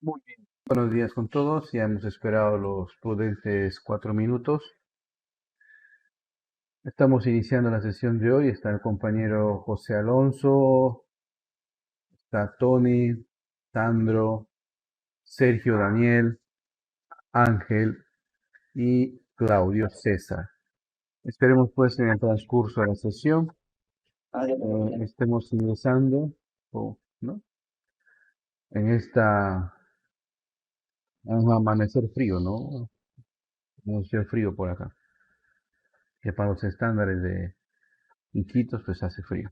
Muy bien. Buenos días con todos. Ya hemos esperado los prudentes 4 minutos. Estamos iniciando la sesión de hoy. Está el compañero José Alonso, está Tony, Sandro, Sergio Daniel, Ángel y Claudio César. Esperemos pues en el transcurso de la sesión estemos ingresando, ¿no? En en un amanecer frío, ¿no? Amanecer frío por acá, que para los estándares de Iquitos pues hace frío.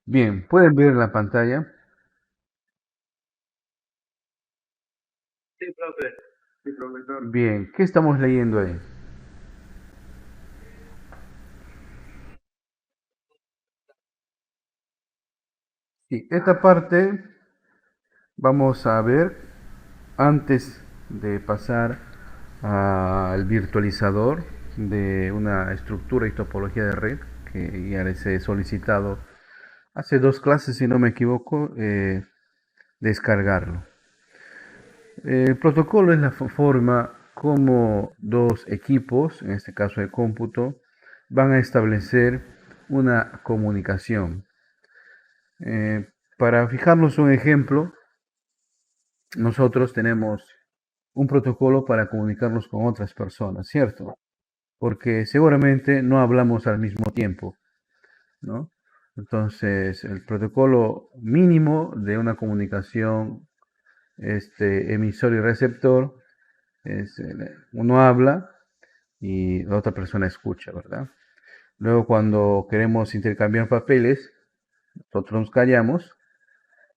Bien, pueden ver en la pantalla. Sí, profe. Sí, profesor. Bien, ¿qué estamos leyendo ahí? Sí, esta parte vamos a ver antes de pasar al virtualizador de una estructura y topología de red que ya les he solicitado hace 2 clases, si no me equivoco, descargarlo. El protocolo es la forma como dos equipos, en este caso de cómputo, van a establecer una comunicación. Para fijarnos un ejemplo, nosotros tenemos un protocolo para comunicarnos con otras personas, ¿cierto? Porque seguramente no hablamos al mismo tiempo, ¿no? Entonces, el protocolo mínimo de una comunicación emisor y receptor es uno habla y la otra persona escucha, ¿verdad? Luego, cuando queremos intercambiar papeles, nosotros nos callamos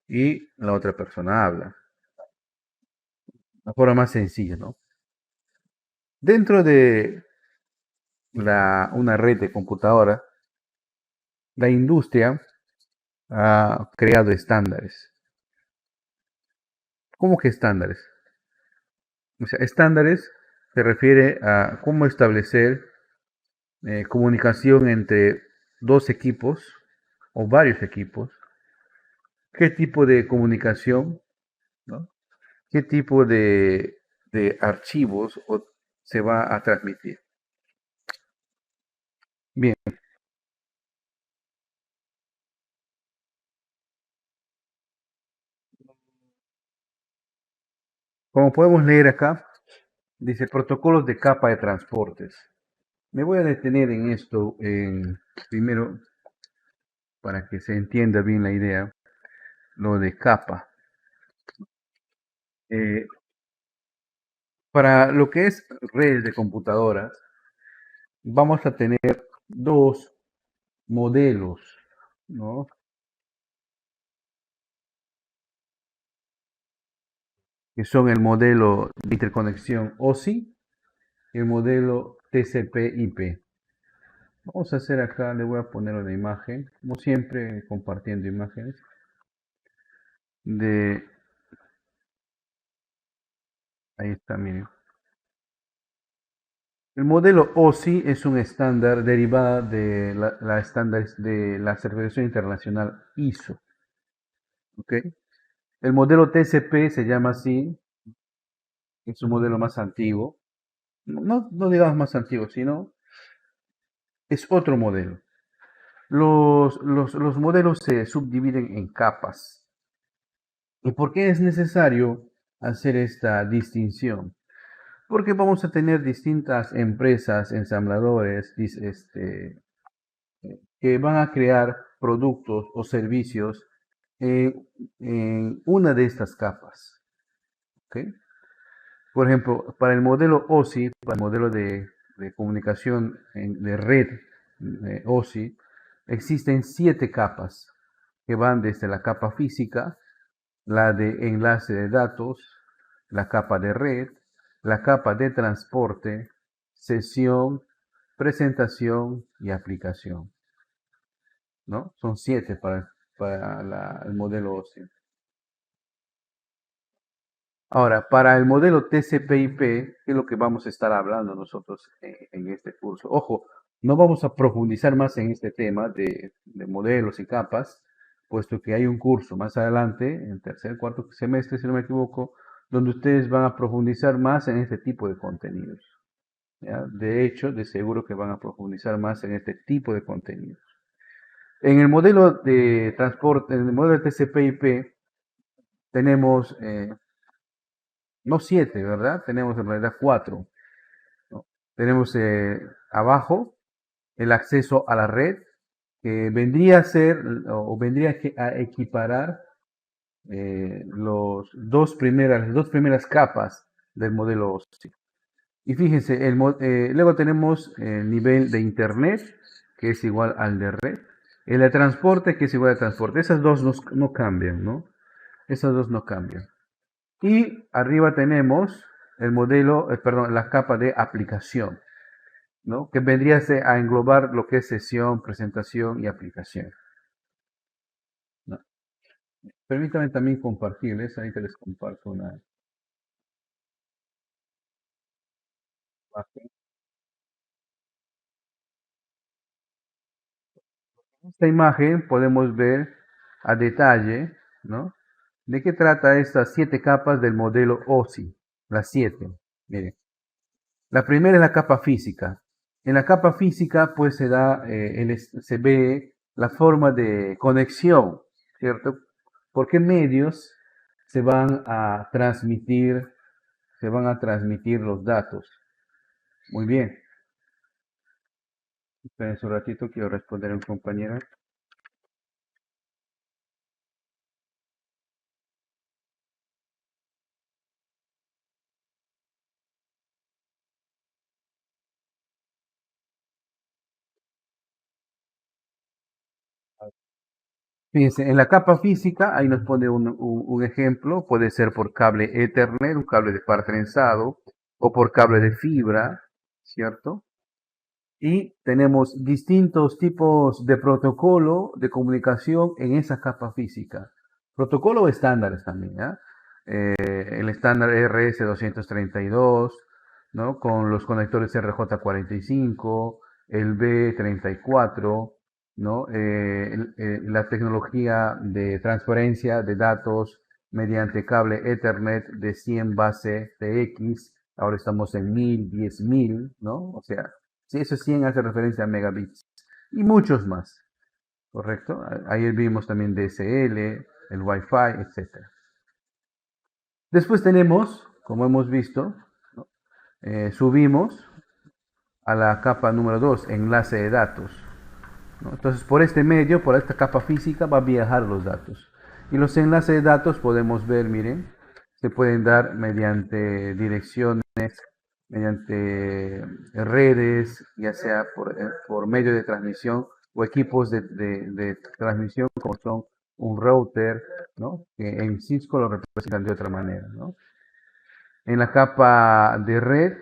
y la otra persona habla. La forma más sencilla, ¿no? Dentro de una red de computadoras, la industria ha creado estándares. ¿Cómo que estándares? O sea, estándares se refiere a cómo establecer comunicación entre dos equipos o varios equipos. ¿Qué tipo de comunicación, ¿no? ¿Qué tipo de archivos se va a transmitir? Bien, como podemos leer acá, dice protocolos de capa de transportes. Me voy a detener en esto primero para que se entienda bien la idea, lo de capa. Eh, para lo que es redes de computadoras, vamos a tener dos modelos, ¿no? Que son el modelo de interconexión OSI y el modelo TCP/IP. Vamos a hacer acá, le voy a poner una imagen, como siempre compartiendo imágenes de, ahí está, miren. El modelo OSI es un estándar derivada de la estándar de la certificación internacional ISO. ¿Ok? El modelo TCP se llama así, es un modelo más antiguo. No digamos más antiguo, sino es otro modelo. Los modelos se subdividen en capas. ¿Y por qué es necesario hacer esta distinción? Porque vamos a tener distintas empresas, ensambladores, que van a crear productos o servicios en una de estas capas. ¿Ok? Por ejemplo, para el modelo OSI, para el modelo de comunicación de red OSI, existen 7 capas que van desde la capa física, la de enlace de datos, la capa de red, la capa de transporte, sesión, presentación y aplicación, ¿no? Son 7 para el modelo OSI. Ahora, para el modelo TCP/IP, que es lo que vamos a estar hablando nosotros en este curso. Ojo, no vamos a profundizar más en este tema de modelos y capas, puesto que hay un curso más adelante, en tercer, cuarto semestre, si no me equivoco, donde ustedes van a profundizar más en este tipo de contenidos. ¿Ya? De hecho, de seguro que van a profundizar más en este tipo de contenidos. En el modelo de transporte, en el modelo de TCP/IP, tenemos, no 7, ¿verdad? Tenemos en realidad 4. ¿No? Tenemos abajo el acceso a la red, que vendría a ser o vendría a equiparar las dos primeras capas del modelo OSI. Y fíjense, luego tenemos el nivel de internet, que es igual al de red, el de transporte, que es igual al transporte. Esas dos no cambian, ¿no? Esas dos no cambian. Y arriba tenemos el modelo, perdón, la capa de aplicación, ¿no? Que vendría a englobar lo que es sesión, presentación y aplicación, ¿no? Permítanme también compartirles, ahí les comparto una imagen. En esta imagen podemos ver a detalle, ¿no? ¿De qué trata estas 7 capas del modelo OSI? Las 7. Miren, la primera es la capa física. En la capa física, pues se ve la forma de conexión, ¿cierto? ¿Por qué medios se van a transmitir, se van a transmitir los datos? Muy bien. Esperen un ratito, quiero responder a un compañero. Fíjense, en la capa física, ahí nos pone un ejemplo, puede ser por cable Ethernet, un cable de par trenzado, o por cable de fibra, ¿cierto? Y tenemos distintos tipos de protocolo de comunicación en esa capa física. Protocolo estándares también, ¿ya? El estándar RS-232, ¿no? Con los conectores RJ45, el B34, ¿no? La tecnología de transferencia de datos mediante cable Ethernet de 100 base TX, ahora estamos en 1000, 10.000, ¿no? O sea, sí, eso 100 hace referencia a megabits y muchos más, ¿correcto? Ahí vimos también DSL, el Wi-Fi, etcétera. Después tenemos, como hemos visto, ¿no? Subimos a la capa número 2, enlace de datos, ¿no? Entonces, por este medio, por esta capa física, va a viajar los datos. Y los enlaces de datos podemos ver, miren, se pueden dar mediante direcciones, mediante redes, ya sea por medio de transmisión o equipos de transmisión como son un router, ¿no? Que en Cisco lo representan de otra manera, ¿no? En la capa de red,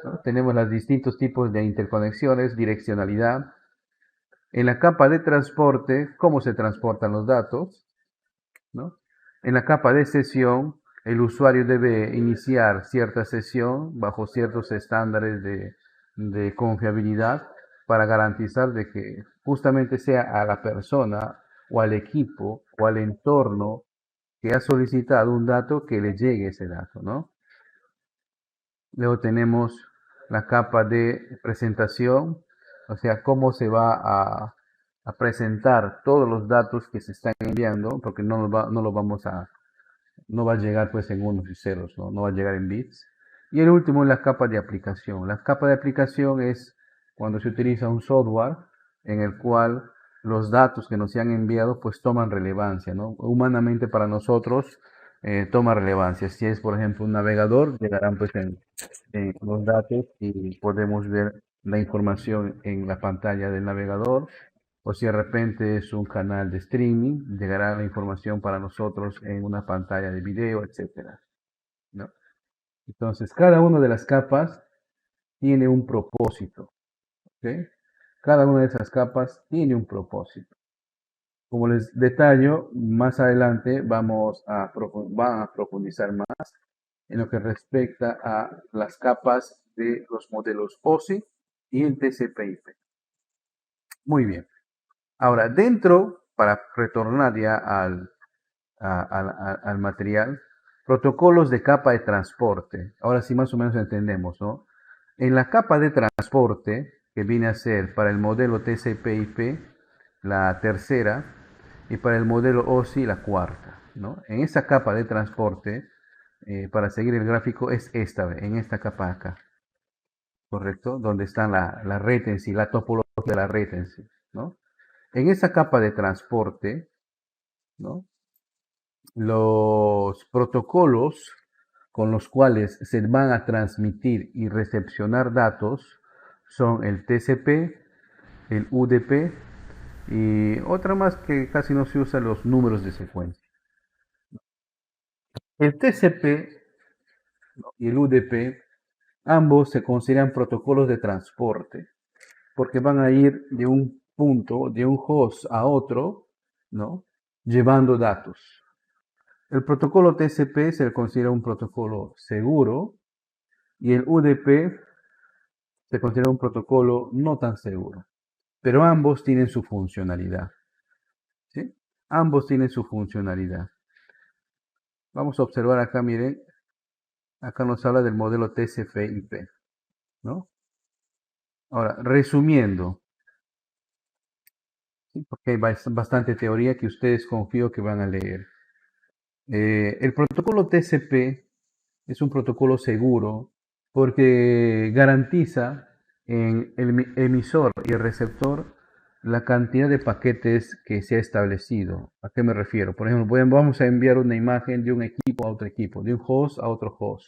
¿no? Tenemos los distintos tipos de interconexiones, direccionalidad. En la capa de transporte, cómo se transportan los datos, ¿no? En la capa de sesión, el usuario debe iniciar cierta sesión bajo ciertos estándares de confiabilidad para garantizar de que justamente sea a la persona o al equipo o al entorno que ha solicitado un dato que le llegue ese dato, ¿no? Luego tenemos la capa de presentación, o sea, cómo se va a presentar todos los datos que se están enviando, porque no va a llegar pues en unos y ceros, ¿no? No va a llegar en bits. Y el último es la capa de aplicación. La capa de aplicación es cuando se utiliza un software en el cual los datos que nos se han enviado pues toman relevancia, ¿no? Humanamente para nosotros toma relevancia. Si es, por ejemplo, un navegador, llegarán pues en los datos y podemos ver la información en la pantalla del navegador. O si de repente es un canal de streaming, llegará la información para nosotros en una pantalla de video, etcétera, ¿no? Entonces, cada una de las capas tiene un propósito, ¿ok? Cada una de esas capas tiene un propósito. Como les detallo, más adelante van a profundizar más en lo que respecta a las capas de los modelos OSI y el TCP/IP. Muy bien. Ahora, para retornar ya al material, protocolos de capa de transporte. Ahora sí más o menos entendemos, ¿no? En la capa de transporte, que viene a ser para el modelo TCP/IP, la tercera, y para el modelo OSI, la cuarta, ¿no? En esa capa de transporte, para seguir el gráfico, es en esta capa acá, ¿correcto? Donde está la red en sí, la topología de la red en sí, ¿no? En esa capa de transporte, ¿no? Los protocolos con los cuales se van a transmitir y recepcionar datos son el TCP, el UDP y otra más que casi no se usa, los números de secuencia. El TCP y el UDP ambos se consideran protocolos de transporte porque van a ir de un punto, de un host a otro, ¿no? Llevando datos. El protocolo TCP se considera un protocolo seguro y el UDP se considera un protocolo no tan seguro. Pero ambos tienen su funcionalidad. ¿Sí? Ambos tienen su funcionalidad. Vamos a observar acá, miren, acá nos habla del modelo TCP/IP, ¿no? Ahora, resumiendo, ¿sí? Porque hay bastante teoría que ustedes confío que van a leer. El protocolo TCP es un protocolo seguro porque garantiza en el emisor y el receptor la cantidad de paquetes que se ha establecido. ¿A qué me refiero? Por ejemplo, vamos a enviar una imagen de un equipo a otro equipo, de un host a otro host,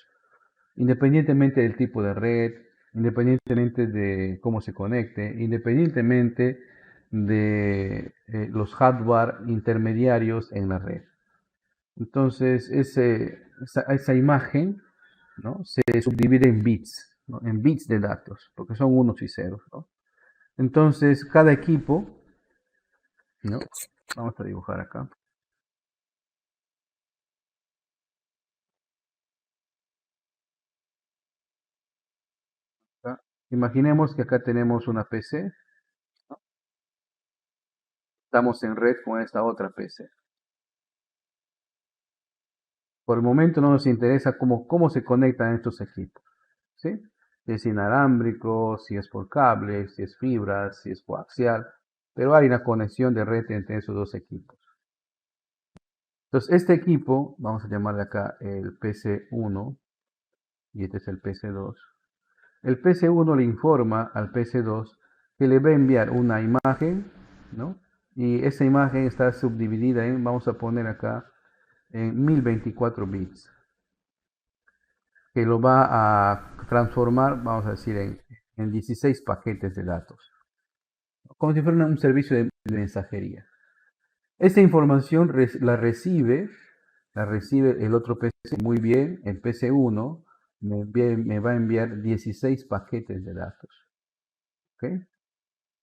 independientemente del tipo de red, independientemente de cómo se conecte, independientemente de los hardware intermediarios en la red. Entonces, esa imagen, ¿no? Se subdivide en bits, ¿no? En bits de datos, porque son unos y ceros, ¿no? Entonces, cada equipo, ¿no? Vamos a dibujar acá. Acá. Imaginemos que acá tenemos una PC, ¿no? Estamos en red con esta otra PC. Por el momento no nos interesa cómo se conectan estos equipos, ¿sí? Si es inalámbrico, si es por cable, si es fibra, si es coaxial, pero hay una conexión de red entre esos dos equipos. Entonces, este equipo, vamos a llamarle acá el PC1 y este es el PC2. El PC1 le informa al PC2 que le va a enviar una imagen, ¿no? Y esa imagen está subdividida en, vamos a poner acá, en 1024 bits, que lo va a transformar, vamos a decir, en 16 paquetes de datos, como si fuera un servicio de mensajería. Esta información la recibe el otro PC muy bien, el PC1 me va a enviar 16 paquetes de datos. ¿Ok?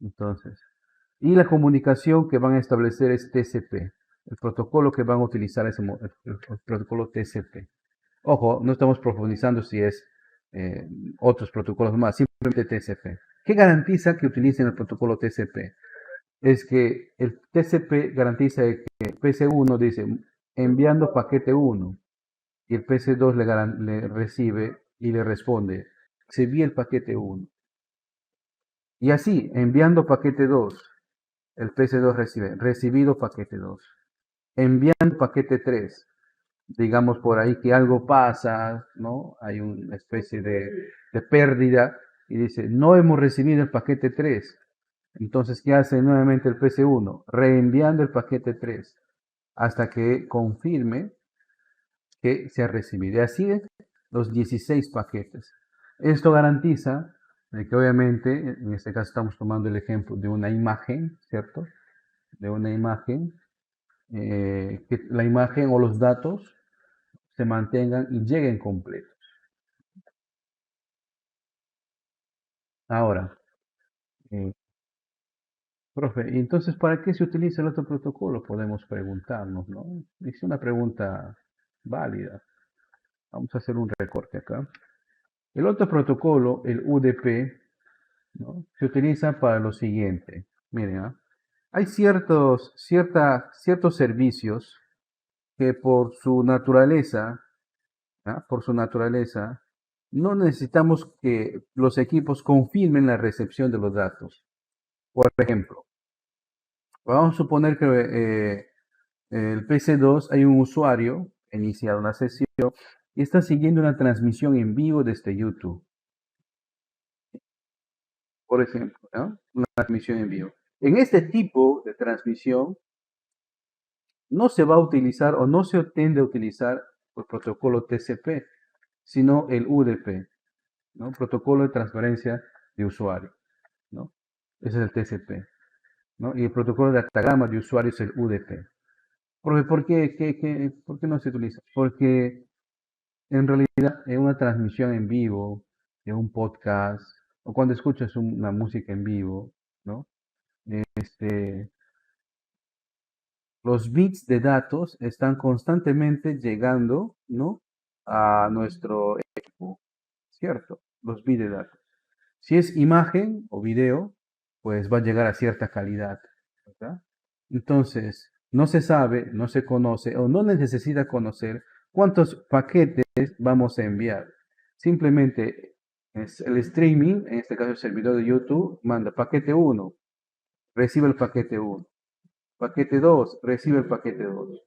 Entonces, y la comunicación que van a establecer es TCP. El protocolo que van a utilizar es el protocolo TCP. Ojo, no estamos profundizando si es otros protocolos más, simplemente TCP. ¿Qué garantiza que utilicen el protocolo TCP? Es que el TCP garantiza que el PC1 dice enviando paquete 1 y el PC2 le recibe y le responde, se envía el paquete 1. Y así, enviando paquete 2, el PC2 recibe recibido paquete 2. Enviando paquete 3, digamos por ahí que algo pasa, ¿no? Hay una especie de pérdida y dice, no hemos recibido el paquete 3. Entonces, ¿qué hace nuevamente el PC1? Reenviando el paquete 3 hasta que confirme que se ha recibido. Y así los 16 paquetes. Esto garantiza que obviamente, en este caso estamos tomando el ejemplo de una imagen, ¿cierto? De una imagen, que la imagen o los datos se mantengan y lleguen completos. Ahora, eh, profe, ¿y entonces para qué se utiliza el otro protocolo? Podemos preguntarnos, ¿no? Es una pregunta válida. Vamos a hacer un recorte acá. El otro protocolo, el UDP, ¿no? Se utiliza para lo siguiente. Miren, ¿ah? Hay ciertos servicios que por su naturaleza, no necesitamos que los equipos confirmen la recepción de los datos. Por ejemplo, vamos a suponer que el PC2 hay un usuario iniciado una sesión y está siguiendo una transmisión en vivo desde YouTube, por ejemplo, ¿no? Una transmisión en vivo. En este tipo de transmisión no se va a utilizar o no se tiende a utilizar el protocolo TCP, sino el UDP, ¿no? Protocolo de transferencia de usuario, ¿no? Ese es el TCP, ¿no? Y el protocolo de datagrama de usuario es el UDP. ¿Por qué no se utiliza? Porque en realidad en una transmisión en vivo, de un podcast, o cuando escuchas una música en vivo, ¿no? Este, los bits de datos están constantemente llegando, ¿no? A nuestro equipo, ¿cierto? Los bits de datos. Si es imagen o video, pues va a llegar a cierta calidad, ¿verdad? Entonces, no se sabe, no se conoce o no necesita conocer cuántos paquetes vamos a enviar. Simplemente es el streaming, en este caso el servidor de YouTube, manda paquete 1, recibe el paquete 1. Paquete 2, recibe el paquete 2.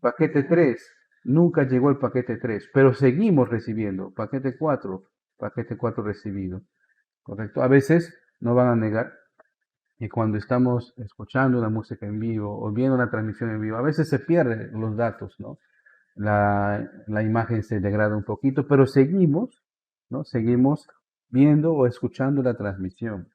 Paquete 3, nunca llegó el paquete 3, pero seguimos recibiendo. Paquete 4 recibido. ¿Correcto? A veces no van a negar que cuando estamos escuchando una música en vivo o viendo una transmisión en vivo, a veces se pierden los datos, ¿no? La imagen se degrada un poquito, pero seguimos, ¿no? Seguimos viendo o escuchando la transmisión.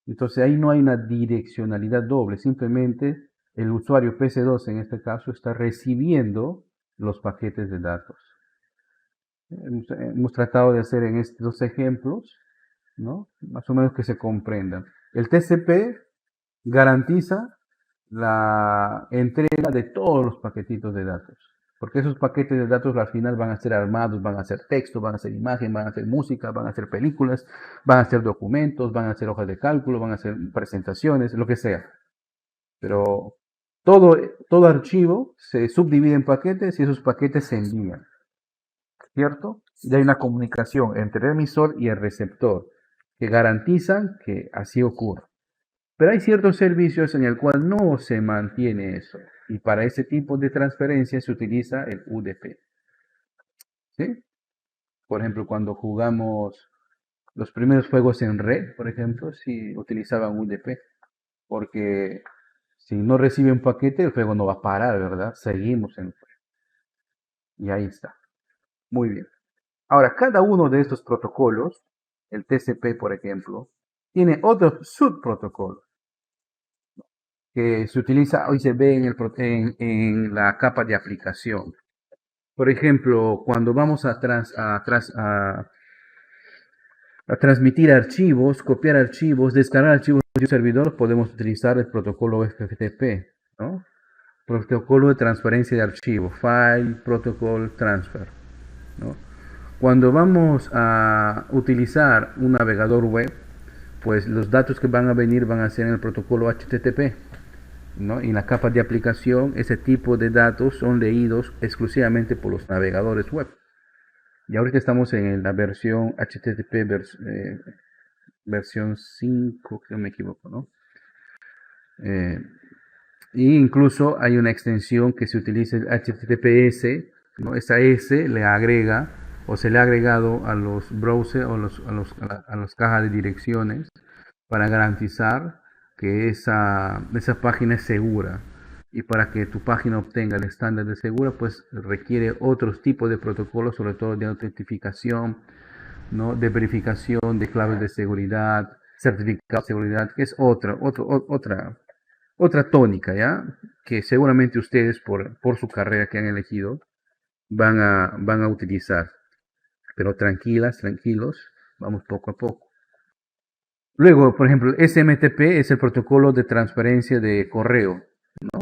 Entonces ahí no hay una direccionalidad doble, simplemente el usuario PC2 en este caso está recibiendo los paquetes de datos. Hemos tratado de hacer en estos dos ejemplos, ¿no? Más o menos que se comprendan. El TCP garantiza la entrega de todos los paquetitos de datos, porque esos paquetes de datos al final van a ser armados, van a ser texto, van a ser imagen, van a ser música, van a ser películas, van a ser documentos, van a ser hojas de cálculo, van a ser presentaciones, lo que sea. Pero todo archivo se subdivide en paquetes y esos paquetes se envían, ¿cierto? Y hay una comunicación entre el emisor y el receptor que garantizan que así ocurra. Pero hay ciertos servicios en el cual no se mantiene eso. Y para ese tipo de transferencia se utiliza el UDP. ¿Sí? Por ejemplo, cuando jugamos los primeros juegos en red, por ejemplo, sí utilizaban UDP. Porque si no recibe un paquete, el juego no va a parar, ¿verdad? Seguimos en el juego. Y ahí está. Muy bien. Ahora, cada uno de estos protocolos, el TCP, por ejemplo, tiene otros subprotocolos que se utiliza, hoy se ve en la capa de aplicación. Por ejemplo, cuando vamos a transmitir archivos, copiar archivos, descargar archivos de un servidor, podemos utilizar el protocolo FTP, ¿no? Protocolo de transferencia de archivos, File Protocol Transfer, ¿no? Cuando vamos a utilizar un navegador web, pues los datos que van a venir van a ser en el protocolo HTTP, ¿no? Y en la capa de aplicación, ese tipo de datos son leídos exclusivamente por los navegadores web. Y ahorita estamos en la versión HTTP versión 5, si no me equivoco, ¿no? Y incluso hay una extensión que se utiliza el HTTPS, ¿no? Esa S le agrega o se le ha agregado a los browsers o a las cajas de direcciones para garantizar que esa página es segura. Y para que tu página obtenga el estándar de segura, pues requiere otros tipos de protocolos, sobre todo de autentificación, ¿no? De verificación de claves de seguridad, certificado de seguridad, que es otra tónica, ¿ya? Que seguramente ustedes, por su carrera que han elegido, van a utilizar. Pero tranquilas, tranquilos, vamos poco a poco. Luego, por ejemplo, SMTP es el protocolo de transferencia de correo, ¿no?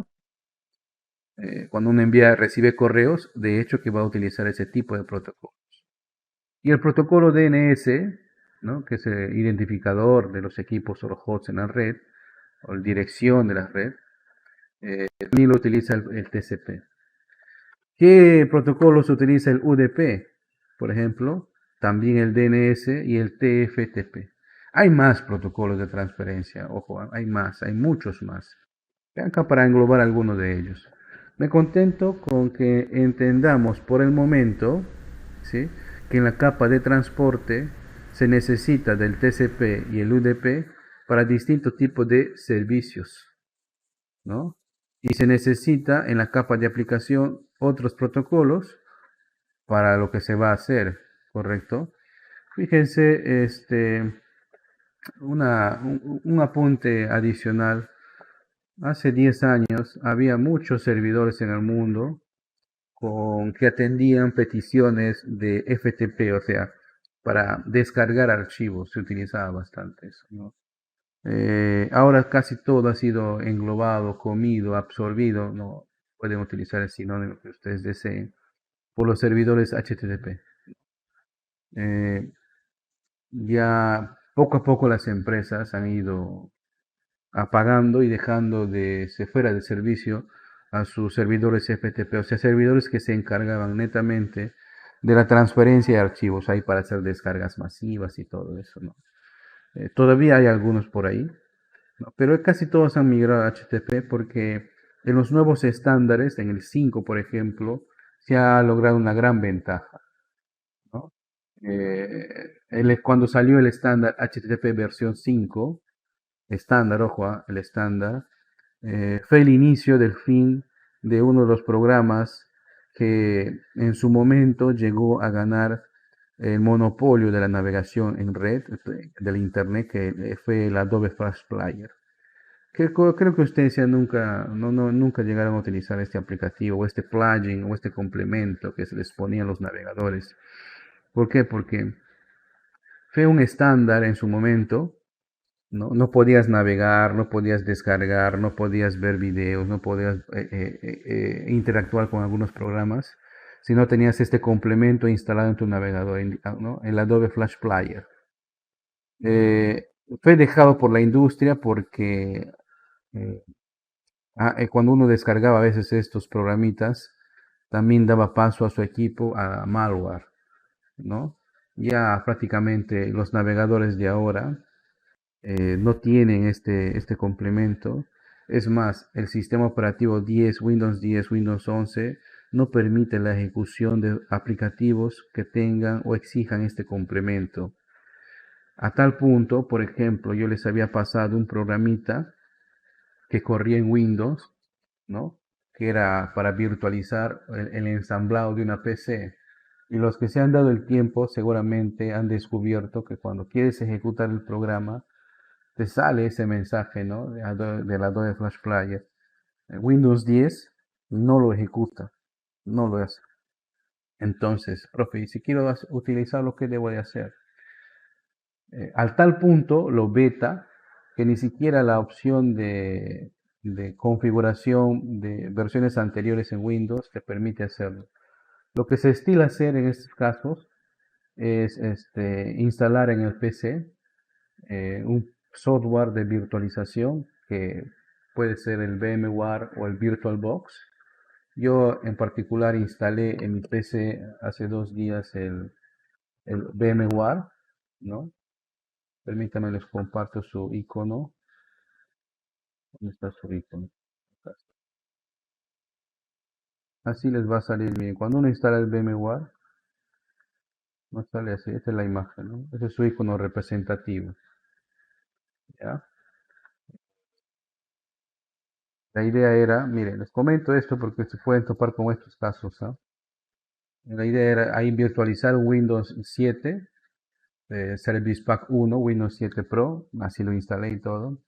Cuando uno recibe correos, de hecho que va a utilizar ese tipo de protocolos. Y el protocolo DNS, ¿no? Que es el identificador de los equipos o hosts en la red, o dirección de la red, también lo utiliza el TCP. ¿Qué protocolos utiliza el UDP? Por ejemplo, también el DNS y el TFTP. Hay más protocolos de transferencia, ojo, hay más, hay muchos más. Vean acá para englobar algunos de ellos. Me contento con que entendamos por el momento, ¿sí?, que en la capa de transporte se necesita del TCP y el UDP para distintos tipos de servicios, ¿no? Y se necesita en la capa de aplicación otros protocolos para lo que se va a hacer, ¿correcto? Fíjense, un apunte adicional. Hace 10 años había muchos servidores en el mundo que atendían peticiones de FTP, o sea, para descargar archivos, se utilizaba bastante eso, ¿no? Ahora casi todo ha sido englobado, comido, absorbido, no pueden utilizar el sinónimo que ustedes deseen, por los servidores HTTP. Eh, ya poco a poco las empresas han ido apagando y dejando de se fuera de servicio a sus servidores FTP, o sea, servidores que se encargaban netamente de la transferencia de archivos ahí para hacer descargas masivas y todo eso, ¿no? Todavía hay algunos por ahí, ¿no? Pero casi todos han migrado a HTTP porque en los nuevos estándares, en el 5 por ejemplo, se ha logrado una gran ventaja, ¿no? Cuando salió el estándar HTTP versión 5, estándar, ojo, el estándar, fue el inicio del fin de uno de los programas que en su momento llegó a ganar el monopolio de la navegación en red del Internet, que fue el Adobe Flash Player. Creo que ustedes ya nunca, nunca llegaron a utilizar este aplicativo o este plugin o este complemento que se les ponía a los navegadores. ¿Por qué? Porque fue un estándar en su momento. No, no podías navegar, no podías descargar, no podías ver videos, no podías interactuar con algunos programas si no tenías este complemento instalado en tu navegador, ¿no? El Adobe Flash Player. Eh, Fue dejado por la industria porque eh, cuando uno descargaba a veces estos programitas, también daba paso a su equipo a malware, ¿no? Ya prácticamente los navegadores de ahora no tienen este complemento. Es más, el sistema operativo 10, Windows 10, Windows 11 no permite la ejecución de aplicativos que tengan o exijan este complemento. A tal punto, por ejemplo, yo les había pasado un programita que corría en Windows, ¿no? Que era para virtualizar el ensamblado de una PC. Y los que se han dado el tiempo seguramente han descubierto que cuando quieres ejecutar el programa, te sale ese mensaje, ¿no? Del Adobe Flash Player. Windows 10 no lo ejecuta, no lo hace. Entonces, profe, y si quiero utilizarlo, ¿qué debo de hacer? Al tal punto lo beta que ni siquiera la opción de configuración de versiones anteriores en Windows te permite hacerlo. Lo que se estila hacer en estos casos es instalar en el PC un software de virtualización que puede ser el VMware o el VirtualBox. Yo en particular instalé en mi PC hace 2 días el VMware, ¿no? Permítanme, les comparto su icono. ¿Dónde está su icono? Así les va a salir bien. Cuando uno instala el VMware, no sale así. Esta es la imagen, ¿no? Ese es su icono representativo. ¿Ya? La idea era, miren, les comento esto porque se pueden topar con estos casos, ¿ah? La idea era ahí virtualizar Windows 7, Service Pack 1, Windows 7 Pro, así lo instalé y todo.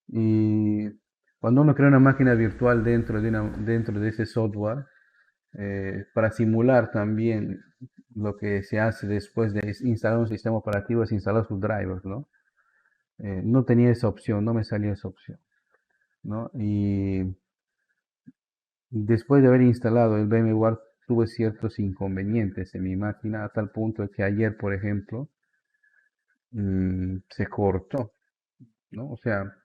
Y cuando uno crea una máquina virtual dentro de ese software, para simular también lo que se hace después de instalar un sistema operativo es instalar sus drivers, ¿no? No tenía esa opción, no me salía esa opción, ¿no? Y después de haber instalado el VMware tuve ciertos inconvenientes en mi máquina a tal punto de que ayer, por ejemplo, se cortó ¿no? O sea,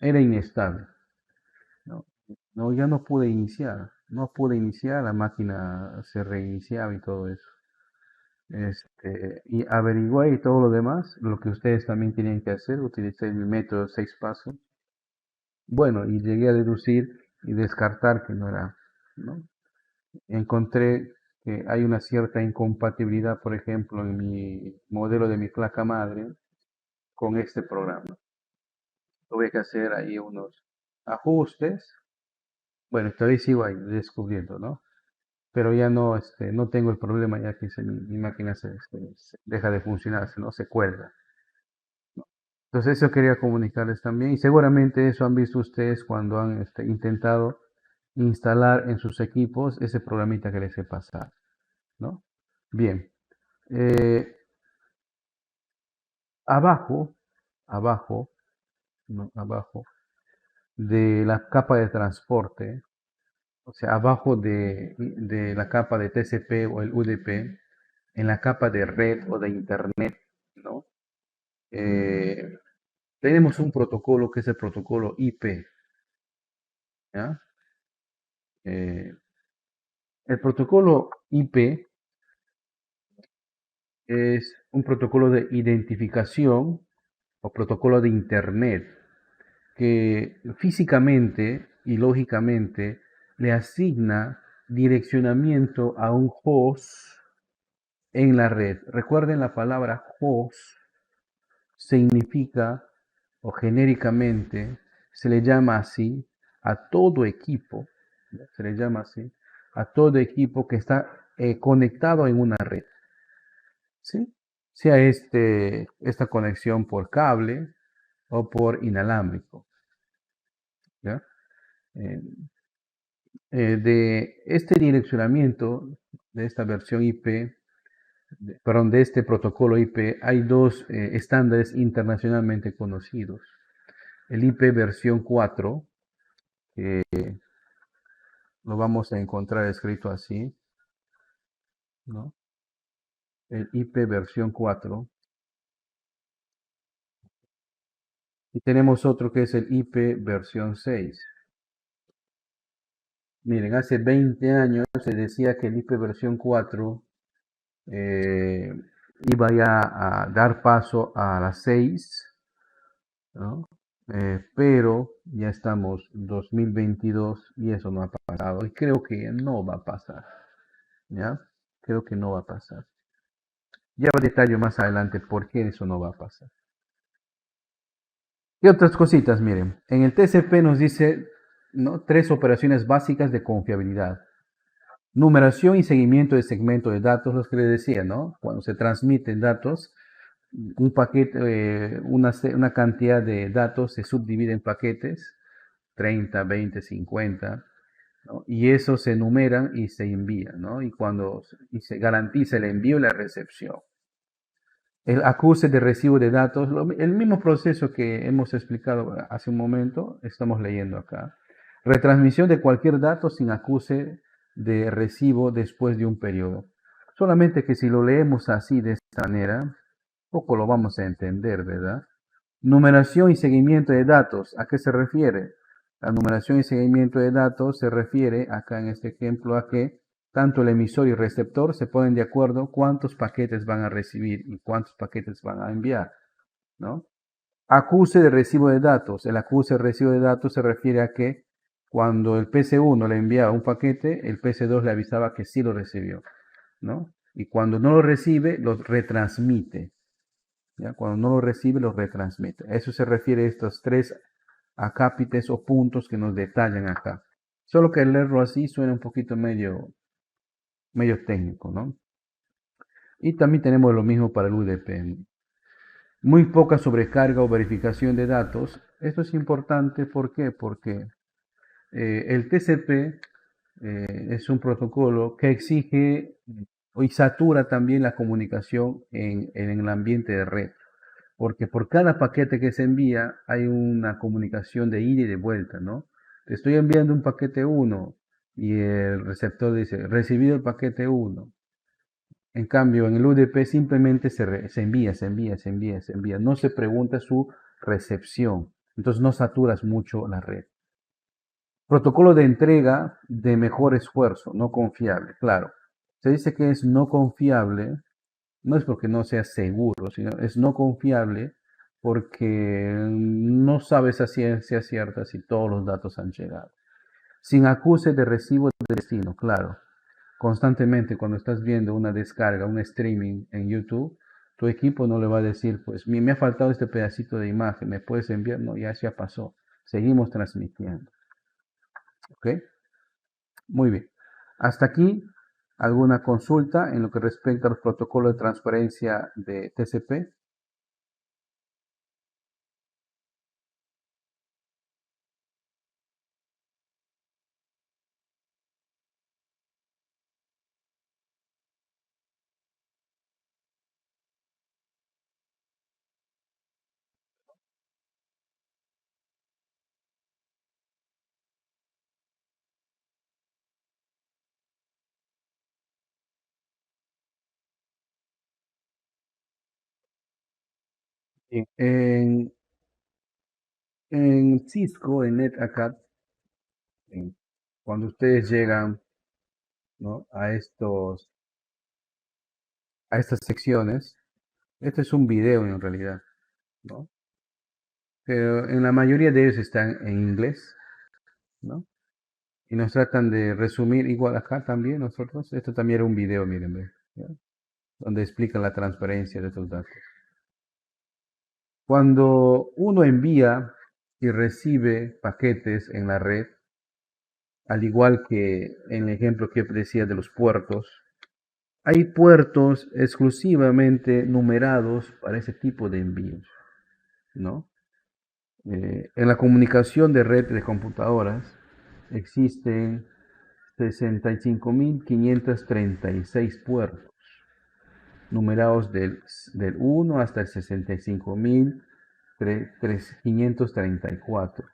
era inestable, ¿no? No, ya no pude iniciar, la máquina se reiniciaba y todo eso. Y averigué y todo lo demás, lo que ustedes también tienen que hacer, utilicé el método 6 pasos. Bueno, y llegué a deducir y descartar que no era, ¿no? Encontré que hay una cierta incompatibilidad, por ejemplo, en mi modelo de mi placa madre con este programa. Tuve que hacer ahí unos ajustes. Bueno, todavía sigo ahí descubriendo, ¿no? Pero ya no, no tengo el problema ya que mi máquina se deja de funcionar, no se cuelga. Entonces eso quería comunicarles también y seguramente eso han visto ustedes cuando han intentado instalar en sus equipos ese programita que les he pasado, ¿no? Bien, eh, abajo, abajo, ¿no? Abajo de la capa de transporte, o sea, abajo de la capa de TCP o el UDP, en la capa de red o de internet, ¿no? Eh, tenemos un protocolo que es el protocolo IP, ¿ya? Eh, el protocolo IP es un protocolo de identificación o protocolo de Internet que físicamente y lógicamente le asigna direccionamiento a un host en la red. Recuerden la palabra host significa o genéricamente se le llama así a todo equipo, se le llama así a todo equipo que está conectado en una red, ¿sí? Sea esta conexión por cable o por inalámbrico, ¿ya? Eh, de este direccionamiento, de esta versión IP, perdón, de este protocolo IP, hay dos estándares internacionalmente conocidos. El IP versión 4, que lo vamos a encontrar escrito así, ¿no? El IP versión 4. Y tenemos otro que es el IP versión 6. Miren, hace 20 años se decía que el IP versión 4 eh, iba ya a dar paso a las 6, ¿no? Pero ya estamos 2022 y eso no ha pasado. Y creo que no va a pasar, ¿ya? Creo que no va a pasar. Ya detallo más adelante por qué eso no va a pasar. Y otras cositas, miren. En el TCP nos dice, ¿no? 3 operaciones básicas de confiabilidad. Numeración y seguimiento de segmento de datos, los que les decía, ¿no? Cuando se transmiten datos, un paquete, una cantidad de datos se subdivide en paquetes, 30, 20, 50, ¿no? Y eso se enumeran y se envían, ¿no? Y se garantiza el envío y la recepción. El acuse de recibo de datos, el mismo proceso que hemos explicado hace un momento, estamos leyendo acá. Retransmisión de cualquier dato sin acuse de recibo después de un periodo. Solamente que si lo leemos así, de esta manera, poco lo vamos a entender, ¿verdad? Numeración y seguimiento de datos, ¿a qué se refiere? La numeración y seguimiento de datos se refiere, acá en este ejemplo, a que tanto el emisor y el receptor se ponen de acuerdo cuántos paquetes van a recibir y cuántos paquetes van a enviar, ¿no? Acuse de recibo de datos. El acuse de recibo de datos se refiere a que cuando el PC1 le enviaba un paquete, el PC2 le avisaba que sí lo recibió, ¿no? Y cuando no lo recibe, lo retransmite. ¿Ya? Cuando no lo recibe, lo retransmite. A eso se refiere estos 3 acápites o puntos que nos detallan acá. Solo que leerlo así suena un poquito medio técnico, ¿no? Y también tenemos lo mismo para el UDP. Muy poca sobrecarga o verificación de datos. Esto es importante, ¿por qué? Porque el TCP es un protocolo que exige y satura también la comunicación en el ambiente de red. Porque por cada paquete que se envía hay una comunicación de ida y de vuelta, ¿no? Te estoy enviando un paquete 1 y el receptor dice, recibido el paquete 1. En cambio, en el UDP simplemente se envía, se envía, se envía, se envía. No se pregunta su recepción. Entonces no saturas mucho la red. Protocolo de entrega de mejor esfuerzo, no confiable. Claro, se dice que es no confiable, no es porque no sea seguro, sino es no confiable porque no sabes a ciencia cierta si todos los datos han llegado. Sin acuse de recibo de destino, claro. Constantemente cuando estás viendo una descarga, un streaming en YouTube, tu equipo no le va a decir, pues me ha faltado este pedacito de imagen, ¿me puedes enviar? No, ya pasó. Seguimos transmitiendo. ¿Ok? Muy bien. Hasta aquí, ¿alguna consulta en lo que respecta a los protocolos de transferencia de TCP? Bien. En Cisco, en NetAcad, cuando ustedes llegan, ¿no?, a estas secciones, este es un video en realidad, ¿no? Pero en la mayoría de ellos están en inglés, ¿no? Y nos tratan de resumir, igual acá también nosotros, esto también era un video, miren, ve, ¿ya?, donde explica la transferencia de estos datos. Cuando uno envía y recibe paquetes en la red, al igual que en el ejemplo que decía de los puertos, hay puertos exclusivamente numerados para ese tipo de envíos, ¿no? En la comunicación de red de computadoras existen 65.536 puertos, numerados del 1 hasta el 65.534.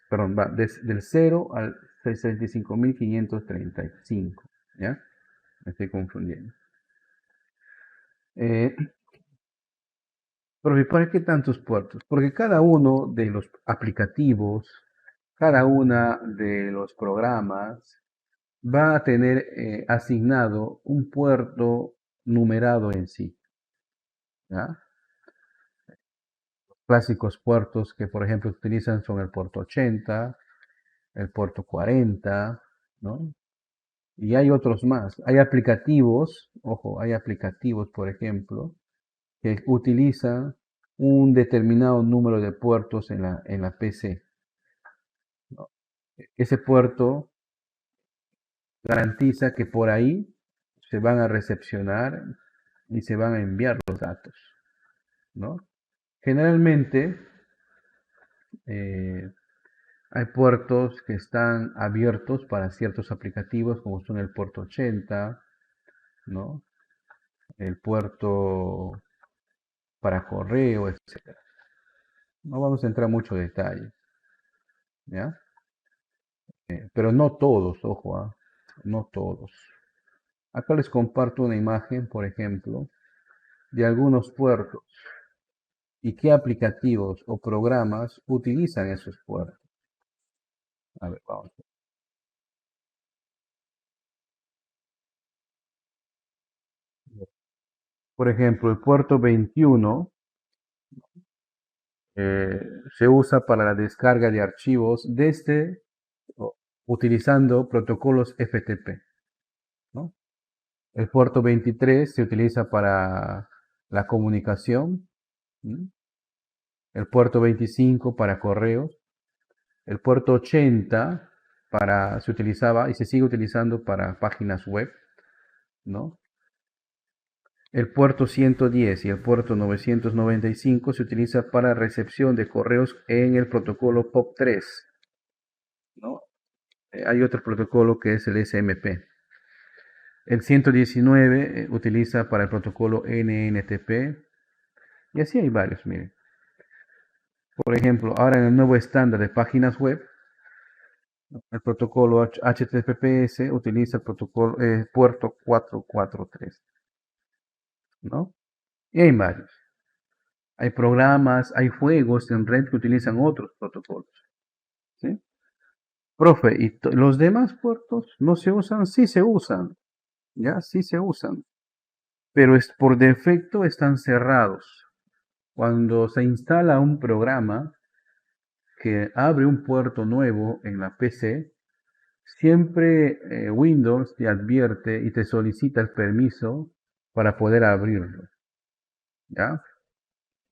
Perdón, va del 0 al 65.535. ¿Ya? Me estoy confundiendo. Eh, Profe, ¿para qué tantos puertos? Porque cada uno de los aplicativos, cada una de los programas va a tener asignado un puerto numerado en sí. ¿Ya? Clásicos puertos que, por ejemplo, utilizan son el puerto 80, el puerto 40, ¿no? Y hay otros más. Hay aplicativos, ojo, hay aplicativos, por ejemplo, que utilizan un determinado número de puertos en la PC, ¿no? Ese puerto garantiza que por ahí se van a recepcionar y se van a enviar los datos, ¿no? Generalmente eh, hay puertos que están abiertos para ciertos aplicativos, como son el puerto 80, ¿no? El puerto para correo, etc. No vamos a entrar mucho detalle, ¿ya? Pero no todos, ojo, no todos. Acá les comparto una imagen, por ejemplo, de algunos puertos y qué aplicativos o programas utilizan esos puertos. A ver, vamos. Por ejemplo, el puerto 21 eh, se usa para la descarga de archivos desde utilizando protocolos FTP, ¿no? El puerto 23 se utiliza para la comunicación, ¿no? El puerto 25 para correos, el puerto 80 se utilizaba y se sigue utilizando para páginas web, ¿no? El puerto 110 y el puerto 995 se utiliza para recepción de correos en el protocolo POP3, ¿no? Hay otro protocolo que es el SMP. El 119 utiliza para el protocolo NNTP. Y así hay varios, miren. Por ejemplo, ahora en el nuevo estándar de páginas web, el protocolo HTTPS utiliza el protocolo puerto 443. ¿no? Y hay varios. Hay programas, hay juegos en red que utilizan otros protocolos, ¿sí? Profe, ¿y los demás puertos no se usan? Sí se usan, ya, sí se usan, pero es por defecto están cerrados. Cuando se instala un programa que abre un puerto nuevo en la PC, siempre Windows te advierte y te solicita el permiso para poder abrirlo, ¿ya?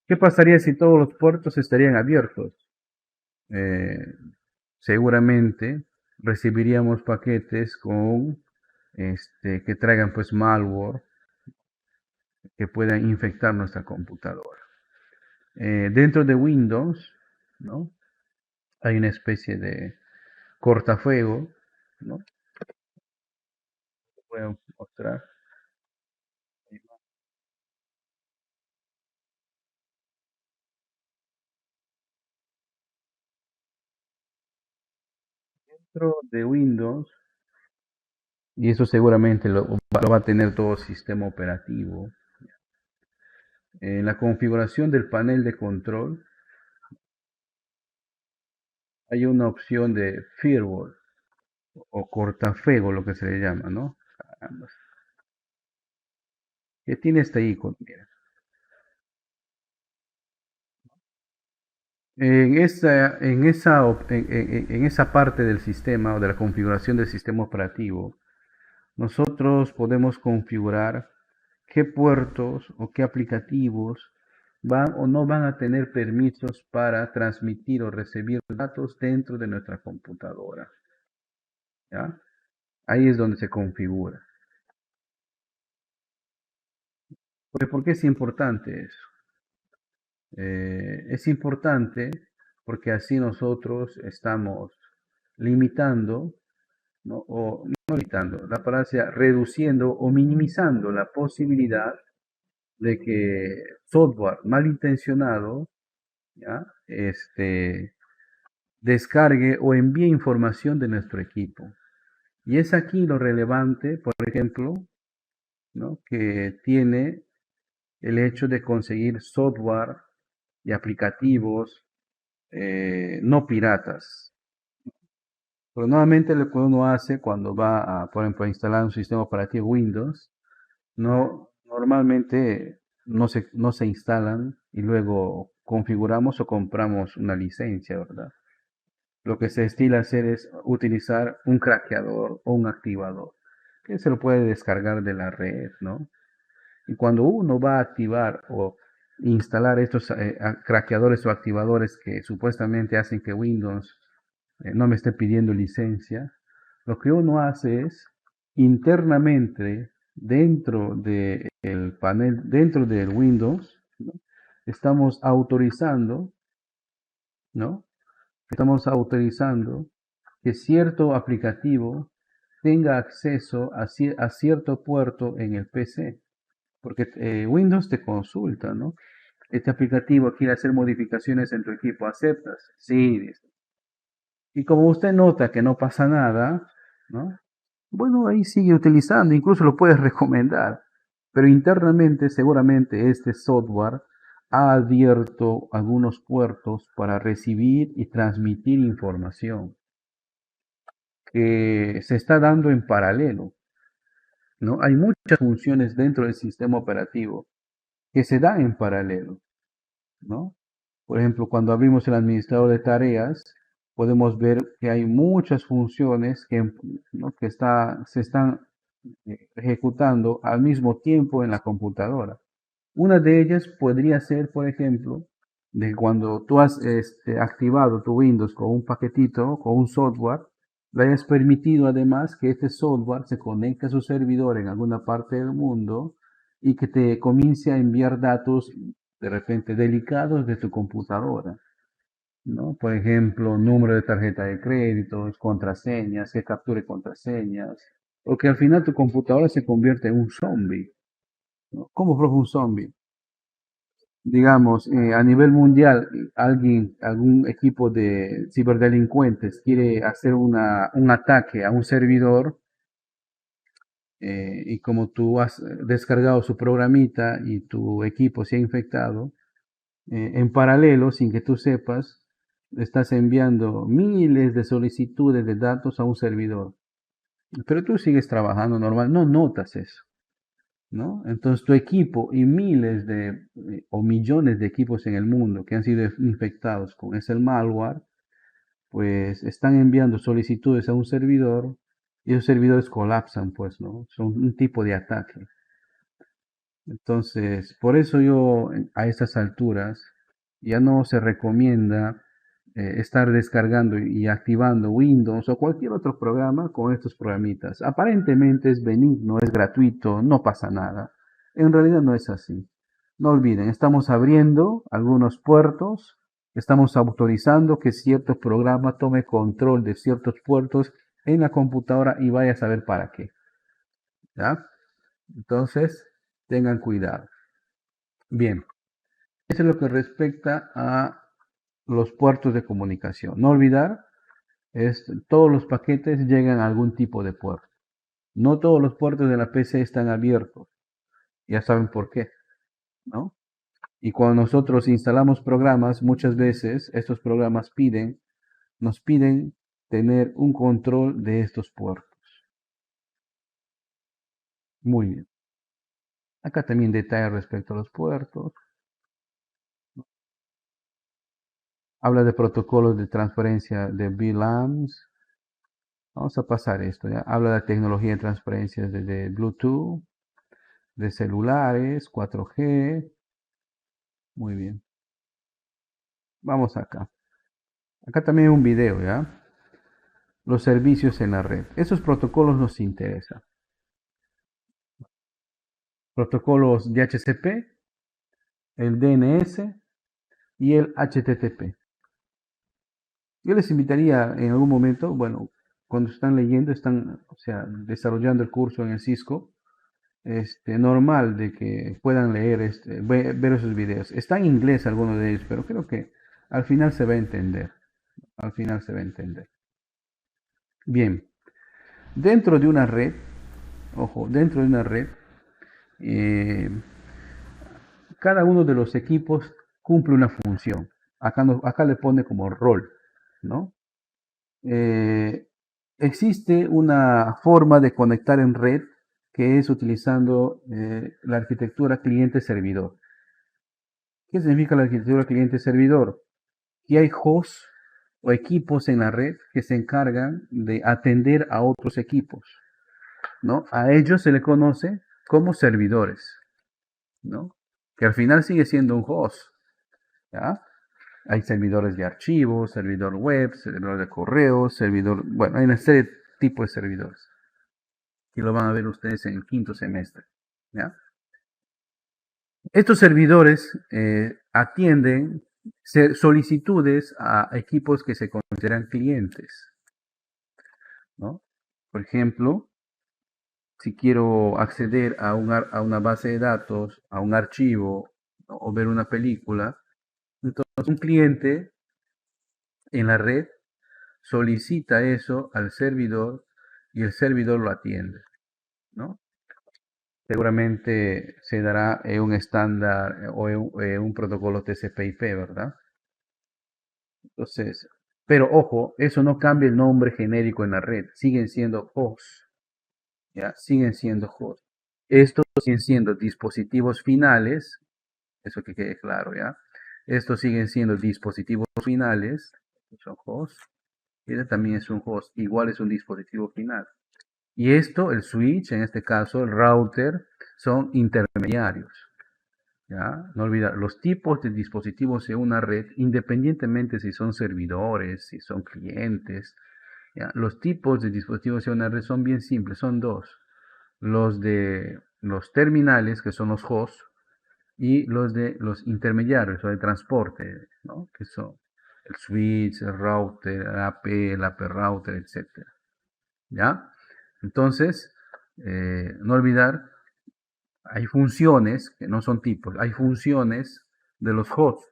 ¿Qué pasaría si todos los puertos estarían abiertos? Eh, Seguramente recibiríamos paquetes con que traigan pues malware que puedan infectar nuestra computadora. Dentro de Windows, ¿no? Hay una especie de cortafuego, ¿no? Voy a mostrar. Dentro de Windows, y eso seguramente lo va a tener todo sistema operativo. En la configuración del panel de control hay una opción de firewall o cortafuego, lo que se le llama, ¿no? Caramba. Que tiene este icono, mira. En esa parte del sistema o de la configuración del sistema operativo, nosotros podemos configurar qué puertos o qué aplicativos van o no van a tener permisos para transmitir o recibir datos dentro de nuestra computadora, ¿ya? Ahí es donde se configura. ¿Por qué es importante eso? Es importante porque así nosotros estamos limitando, ¿no? O no limitando, la palabra sea reduciendo o minimizando la posibilidad de que software malintencionado, ¿ya? Descargue o envíe información de nuestro equipo. Y es aquí lo relevante, por ejemplo, ¿no? Que tiene el hecho de conseguir software y aplicativos no piratas. Pero nuevamente lo que uno hace cuando va a, por ejemplo, a instalar un sistema operativo Windows, normalmente no se instalan y luego configuramos o compramos una licencia, ¿verdad? Lo que se estila hacer es utilizar un craqueador o un activador, que se lo puede descargar de la red, ¿no? Y cuando uno va a activar o instalar estos craqueadores o activadores que supuestamente hacen que Windows no me esté pidiendo licencia, lo que uno hace es internamente dentro del panel, dentro del Windows, ¿no? Estamos autorizando, ¿no? Estamos autorizando que cierto aplicativo tenga acceso a cierto puerto en el PC, porque Windows te consulta, ¿no? Este aplicativo quiere hacer modificaciones en tu equipo, ¿aceptas? Sí, dice. Y como usted nota que no pasa nada, ¿no? Bueno, ahí sigue utilizando, incluso lo puedes recomendar, pero internamente seguramente este software ha abierto algunos puertos para recibir y transmitir información que se está dando en paralelo, ¿no? Hay muchas funciones dentro del sistema operativo que se dan en paralelo, ¿no? Por ejemplo, cuando abrimos el administrador de tareas, podemos ver que hay muchas funciones ¿no? Se están ejecutando al mismo tiempo en la computadora. Una de ellas podría ser, por ejemplo, de cuando tú has activado tu Windows con un paquetito, con un software, le hayas permitido además que este software se conecte a su servidor en alguna parte del mundo y que te comience a enviar datos de repente delicados de tu computadora, ¿no? Por ejemplo, número de tarjeta de crédito, contraseñas, que capture contraseñas, o que al final tu computadora se convierte en un zombie, ¿no? ¿Cómo fue un zombie? Digamos, a nivel mundial, algún equipo de ciberdelincuentes quiere hacer un ataque a un servidor, y como tú has descargado su programita y tu equipo se ha infectado, en paralelo, sin que tú sepas, estás enviando miles de solicitudes de datos a un servidor. Pero tú sigues trabajando normal, no notas eso, ¿no? Entonces tu equipo y miles o millones de equipos en el mundo que han sido infectados con ese malware, pues están enviando solicitudes a un servidor y esos servidores colapsan, pues, ¿no? Son un tipo de ataque. Entonces, por eso yo a estas alturas ya no se recomienda estar descargando y activando Windows o cualquier otro programa con estos programitas. Aparentemente es benigno, es gratuito, no pasa nada. En realidad no es así. No olviden, estamos abriendo algunos puertos, estamos autorizando que cierto programa tome control de ciertos puertos en la computadora y vaya a saber para qué. ¿Ya? Entonces, tengan cuidado. Bien, eso es lo que respecta a los puertos de comunicación. No olvidar, todos los paquetes llegan a algún tipo de puerto. No todos los puertos de la PC están abiertos. Ya saben por qué, ¿no? Y cuando nosotros instalamos programas, muchas veces estos programas nos piden tener un control de estos puertos. Muy bien. Acá también detalles respecto a los puertos. Habla de protocolos de transferencia de VLANs. Vamos a pasar esto, ¿ya? Habla de tecnología de transferencia de Bluetooth, de celulares, 4G. Muy bien. Vamos acá. Acá también hay un video, ¿ya? Los servicios en la red. Esos protocolos nos interesan. Protocolos DHCP, el DNS y el HTTP. Yo les invitaría en algún momento, bueno, cuando están leyendo, o sea, desarrollando el curso en el Cisco, normal de que puedan leer, ver esos videos. Está en inglés alguno de ellos, pero creo que al final se va a entender. Al final se va a entender. Bien, dentro de una red, ojo, dentro de una red, eh, cada uno de los equipos cumple una función. Acá, acá le pone como rol, ¿no? Eh, existe una forma de conectar en red que es utilizando la arquitectura cliente-servidor. ¿Qué significa la arquitectura cliente-servidor? Que hay hosts o equipos en la red que se encargan de atender a otros equipos, ¿no? A ellos se le conoce como servidores, ¿no? Que al final sigue siendo un host, ¿ya? Hay servidores de archivos, servidor web, servidor de correos, servidor, bueno, hay una serie de tipos de servidores que lo van a ver ustedes en el quinto semestre, ¿ya? Estos servidores atienden solicitudes a equipos que se consideran clientes, ¿no? Por ejemplo, si quiero acceder a una base de datos, a un archivo, ¿no? O ver una película, entonces un cliente en la red solicita eso al servidor y el servidor lo atiende, ¿no? Seguramente se dará un estándar o un protocolo TCP/IP, ¿verdad? Entonces, pero ojo, eso no cambia el nombre genérico en la red, siguen siendo hosts, ¿ya? Siguen siendo hosts. Estos siguen siendo dispositivos finales, eso que quede claro, ¿ya? Estos siguen siendo dispositivos finales, son hosts, y este también es un host, igual es un dispositivo final. Y esto, el switch, en este caso el router, son intermediarios. ¿Ya? No olvidar, los tipos de dispositivos en una red, independientemente si son servidores, si son clientes, ¿ya? Los tipos de dispositivos en una red son bien simples, son dos. Los de los terminales, que son los hosts, y los de los intermediarios o de transporte, ¿no? Que son el switch, el router, el AP router, etcétera. ¿Ya? Entonces, no olvidar, hay funciones que no son tipos, hay funciones de los hosts,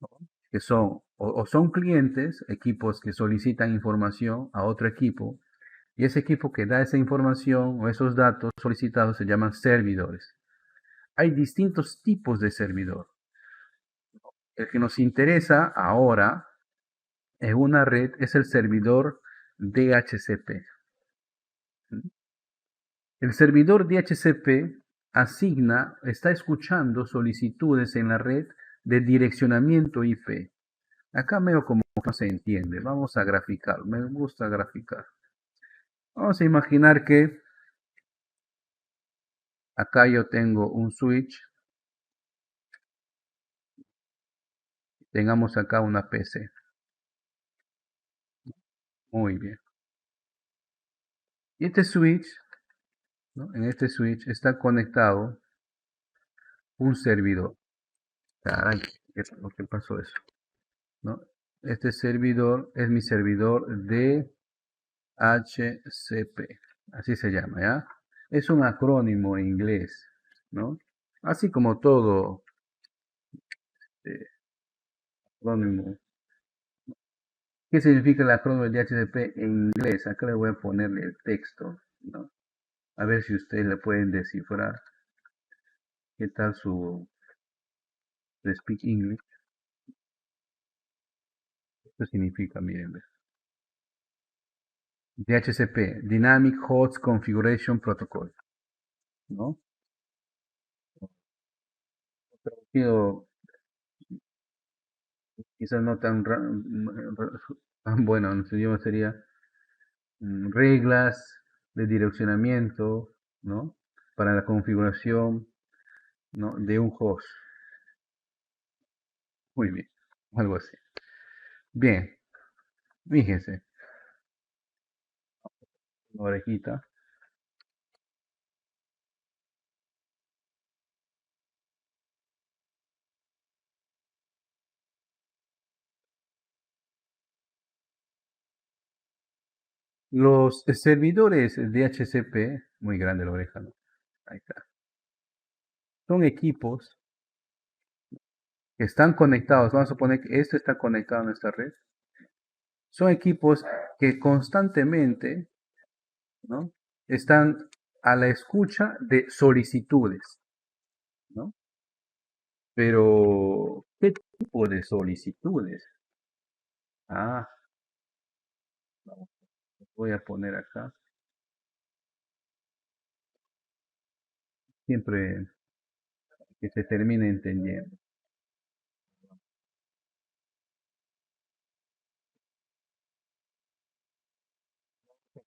¿no? Que son o son clientes, equipos que solicitan información a otro equipo, Y ese equipo que da esa información o esos datos solicitados se llaman servidores. Hay distintos tipos de servidor. El que nos interesa ahora en una red es el servidor DHCP. El servidor DHCP está escuchando solicitudes en la red de direccionamiento IP. Acá veo como no se entiende. Vamos a graficar. Me gusta graficar. Vamos a imaginar que acá yo tengo un switch. Tengamos acá una PC. Muy bien. Y este switch, ¿no? En este switch está conectado un servidor. Caray, ¿qué pasó eso? ¿No? Este servidor es mi servidor DHCP. Así se llama, ¿ya? Es un acrónimo en inglés, ¿no? Así como todo acrónimo. ¿Qué significa el acrónimo de DHCP en inglés? Acá le voy a ponerle el texto, ¿no? A ver si ustedes le pueden descifrar. ¿Qué tal su speak English? Esto significa, miren, DHCP, Dynamic Host Configuration Protocol, ¿no? Traducido quizás no tan, tan bueno, en su idioma sería reglas de direccionamiento, ¿no? Para la configuración, ¿no? De un host. Muy bien, algo así. Bien, fíjense, una orejita. Los servidores DHCP, muy grande la oreja, ¿no? Ahí está. Son equipos que están conectados. Vamos a suponer que esto está conectado a nuestra red. Son equipos que constantemente, ¿no? Están a la escucha de solicitudes, ¿no? Pero, ¿qué tipo de solicitudes? Ah, voy a poner acá. Siempre que se termine entendiendo.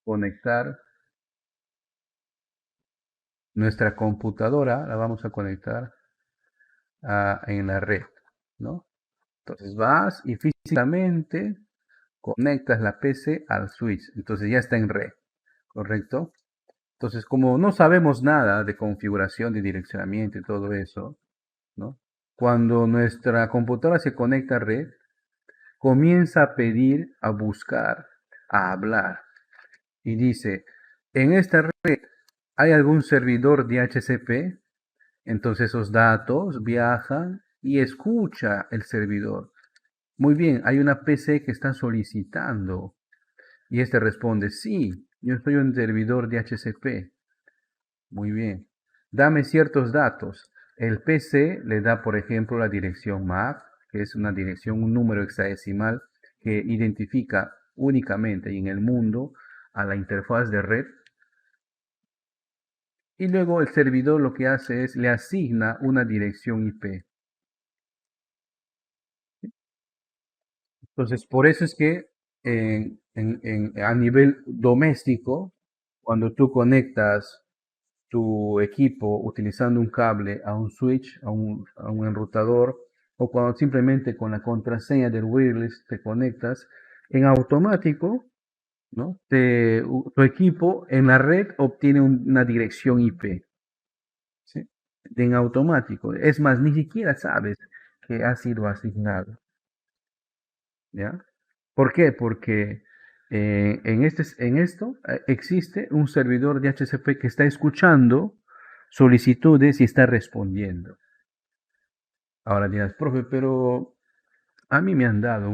Conectar nuestra computadora, la vamos a conectar en la red, ¿no? Entonces vas y físicamente conectas la PC al switch. Entonces ya está en red, ¿correcto? Entonces, como no sabemos nada de configuración, de direccionamiento y todo eso, ¿no? Cuando nuestra computadora se conecta a red, comienza a pedir, a buscar, a hablar. Y dice, en esta red hay algún servidor DHCP, entonces esos datos viajan y escucha el servidor. Muy bien, hay una PC que está solicitando y este responde, sí, yo soy un servidor DHCP. Muy bien. Dame ciertos datos. El PC le da, por ejemplo, la dirección MAC, que es una dirección, un número hexadecimal que identifica únicamente y en el mundo a la interfaz de red. Y luego el servidor lo que hace es le asigna una dirección IP. Entonces, por eso es que a nivel doméstico, cuando tú conectas tu equipo utilizando un cable a un switch, a un enrutador, o cuando simplemente con la contraseña del wireless te conectas, en automático, ¿no? Tu equipo en la red obtiene una dirección IP, ¿sí? En automático. Es más, ni siquiera sabes que ha sido asignado, ¿ya? ¿Por qué? Porque en esto existe un servidor de DHCP que está escuchando solicitudes y está respondiendo. Ahora dirás, profe, pero a mí me han dado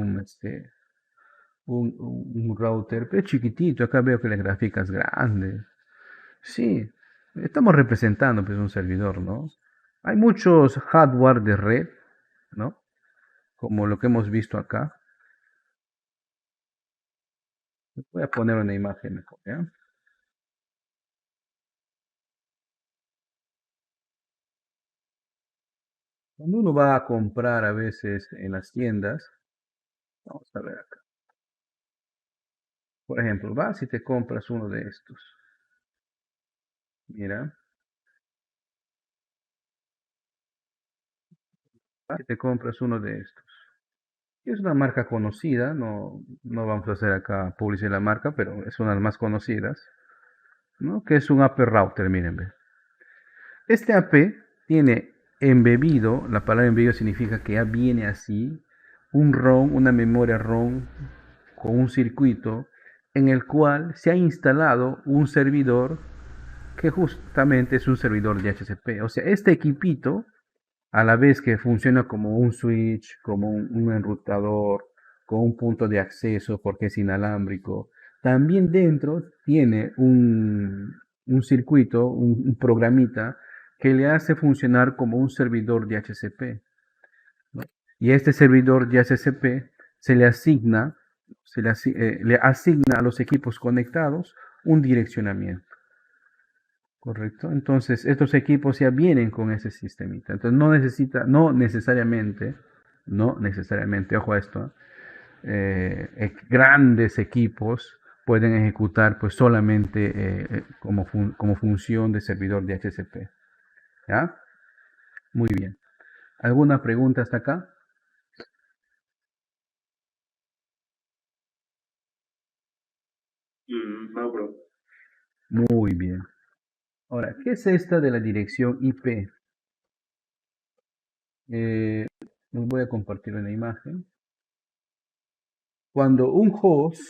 un router, pero chiquitito. Acá veo que la gráfica es grande. Sí, estamos representando pues un servidor, ¿no? Hay muchos hardware de red, ¿no? Como lo que hemos visto acá. Voy a poner una imagen mejor, ¿ya? Cuando uno va a comprar a veces en las tiendas, vamos a ver acá. Por ejemplo, vas y te compras uno de estos. Mira, vas y te compras uno de estos. Es una marca conocida, no vamos a hacer acá publicidad de la marca, pero es una de las más conocidas, ¿no? Que es un AP router, miren, ve. Este AP tiene embebido, la palabra embebido significa que ya viene así, un ROM, una memoria ROM con un circuito en el cual se ha instalado un servidor que justamente es un servidor de DHCP. O sea, este equipito, a la vez que funciona como un switch, como un enrutador, con un punto de acceso porque es inalámbrico, también dentro tiene un circuito, un programita que le hace funcionar como un servidor de DHCP, ¿no? Y este servidor de DHCP se le asigna, le asigna a los equipos conectados un direccionamiento. Correcto. Entonces, estos equipos ya vienen con ese sistemita. Entonces, no necesariamente, ojo a esto, grandes equipos pueden ejecutar pues solamente como función de servidor de HCP. ¿Ya? Muy bien. ¿Alguna pregunta hasta acá? No, bro. Muy bien. Ahora, ¿qué es esta de la dirección IP? Les voy a compartir una imagen. Cuando un host,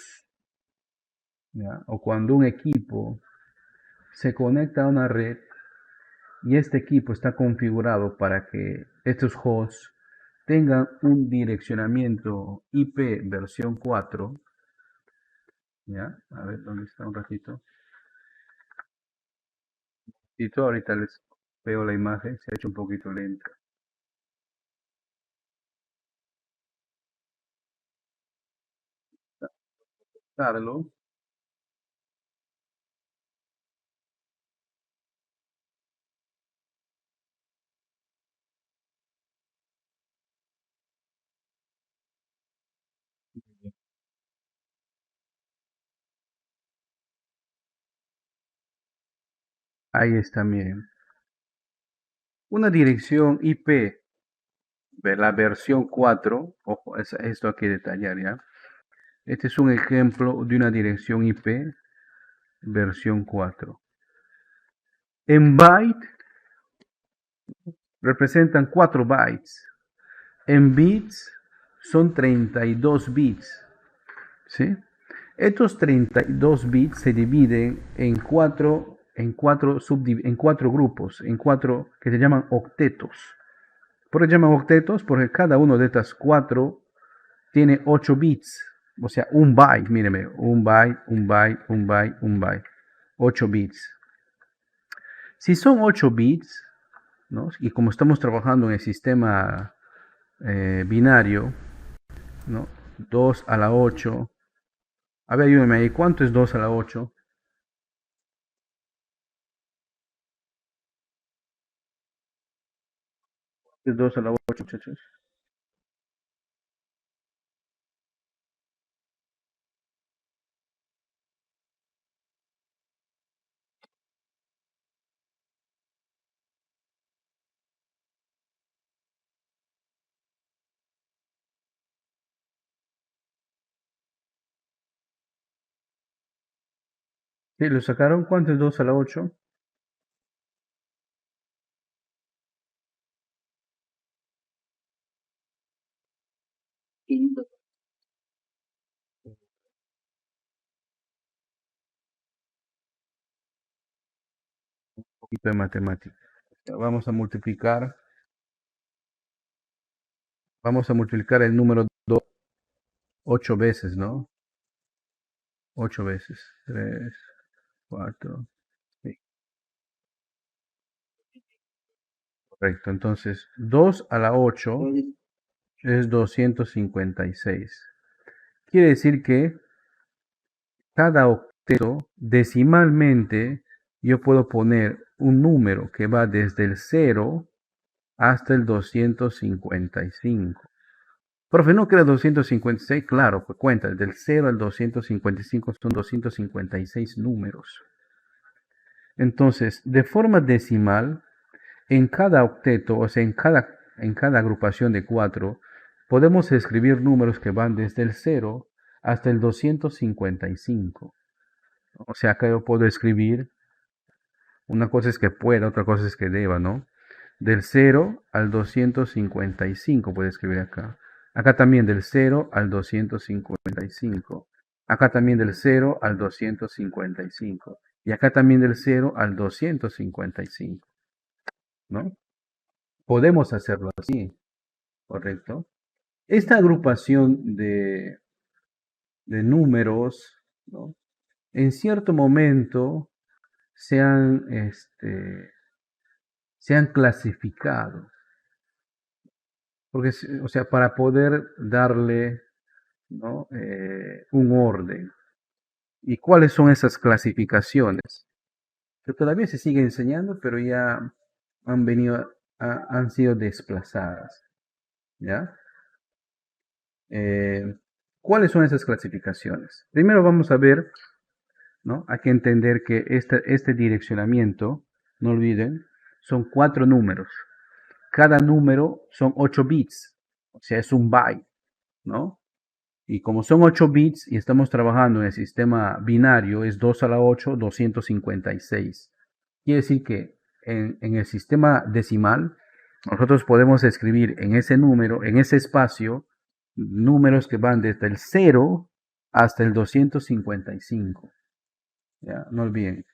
¿ya? O cuando un equipo se conecta a una red y este equipo está configurado para que estos hosts tengan un direccionamiento IP versión 4, ¿ya? A ver, ¿dónde está un ratito? Y todo ahorita les veo la imagen, se ha hecho un poquito lenta. Carlos, ahí está, miren. Una dirección IP de la versión 4, ojo, esto hay que detallar, ¿ya? Este es un ejemplo de una dirección IP versión 4. En byte representan 4 bytes. En bits son 32 bits. ¿Sí? Estos 32 bits se dividen en cuatro grupos, en cuatro que se llaman octetos. ¿Por qué se llaman octetos? Porque cada uno de estas cuatro tiene 8 bits. O sea, un byte, míreme, un byte, un byte, un byte, un byte. 8 bits. Si son 8 bits, ¿no? Y como estamos trabajando en el sistema binario, ¿no? 2 a la 8. A ver, ayúdame ahí. ¿Cuánto es 2 a la 8? Es 2 a la 8, muchachos. ¿Sí? ¿Lo sacaron? ¿Cuánto es 2 a la 8? Un poquito de matemática. Vamos a multiplicar. Vamos a multiplicar el número 2 8 veces, ¿no? 8 veces. 3, 4, sí, correcto. Entonces, 2 a la 8 es 256. Quiere decir que cada octeto decimalmente yo puedo poner un número que va desde el 0 hasta el 255. Profe, ¿no que era 256? Claro, pues cuenta, del 0 al 255 son 256 números. Entonces, de forma decimal, en cada octeto, o sea, en cada agrupación de 4, podemos escribir números que van desde el 0 hasta el 255. O sea, acá yo puedo escribir, una cosa es que pueda, otra cosa es que deba, ¿no? Del 0 al 255 puedo escribir acá. Acá también del 0 al 255. Acá también del 0 al 255. Y acá también del 0 al 255, ¿no? Podemos hacerlo así, ¿correcto? Esta agrupación de números, ¿no? En cierto momento se han, se han clasificado. Porque, o sea, para poder darle, ¿no? Un orden. ¿Y cuáles son esas clasificaciones? Que todavía se sigue enseñando, pero ya han venido, han sido desplazadas. ¿Ya? Eh, ¿Cuáles son esas clasificaciones? Primero vamos a ver, ¿no? Hay que entender que este direccionamiento, no olviden, son 4 números. Cada número son 8 bits, o sea, es un byte, ¿no? Y como son 8 bits y estamos trabajando en el sistema binario, es 2 a la 8, 256. Quiere decir que en el sistema decimal, nosotros podemos escribir en ese número, en ese espacio, números que van desde el 0 hasta el 255. ¿Ya? No olviden.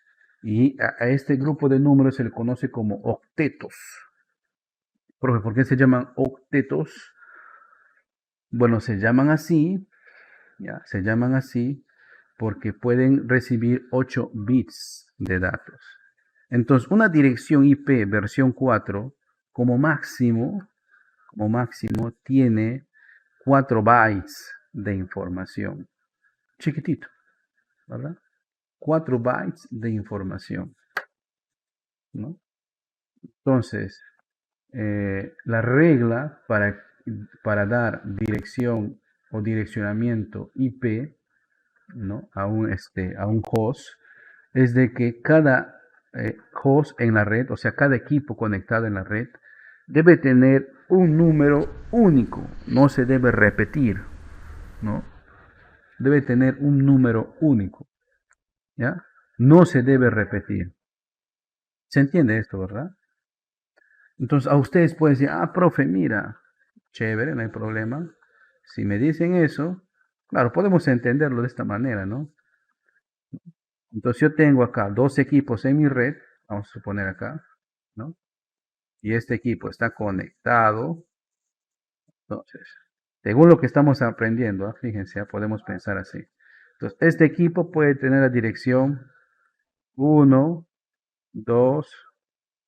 Y a este grupo de números se le conoce como octetos. Profe, ¿por qué se llaman octetos? Bueno, se llaman así, ya, se llaman así porque pueden recibir 8 bits de datos. Entonces, una dirección IP versión 4, como máximo tiene 4 bytes de información. Chiquitito, ¿verdad? 4 bytes de información, ¿no? Entonces, la regla para dar dirección o direccionamiento IP, ¿no? A un host es de que cada host en la red, o sea, cada equipo conectado en la red, debe tener un número único, no se debe repetir, ¿no? Debe tener un número único, ¿ya? No se debe repetir. ¿Se entiende esto, verdad? Entonces, a ustedes pueden decir, profe, mira, chévere, no hay problema. Si me dicen eso, claro, podemos entenderlo de esta manera, ¿no? Entonces, yo tengo acá 2 equipos en mi red, vamos a suponer acá, ¿no? Y este equipo está conectado. Entonces, según lo que estamos aprendiendo, fíjense, podemos pensar así. Entonces, este equipo puede tener la dirección 1, 2,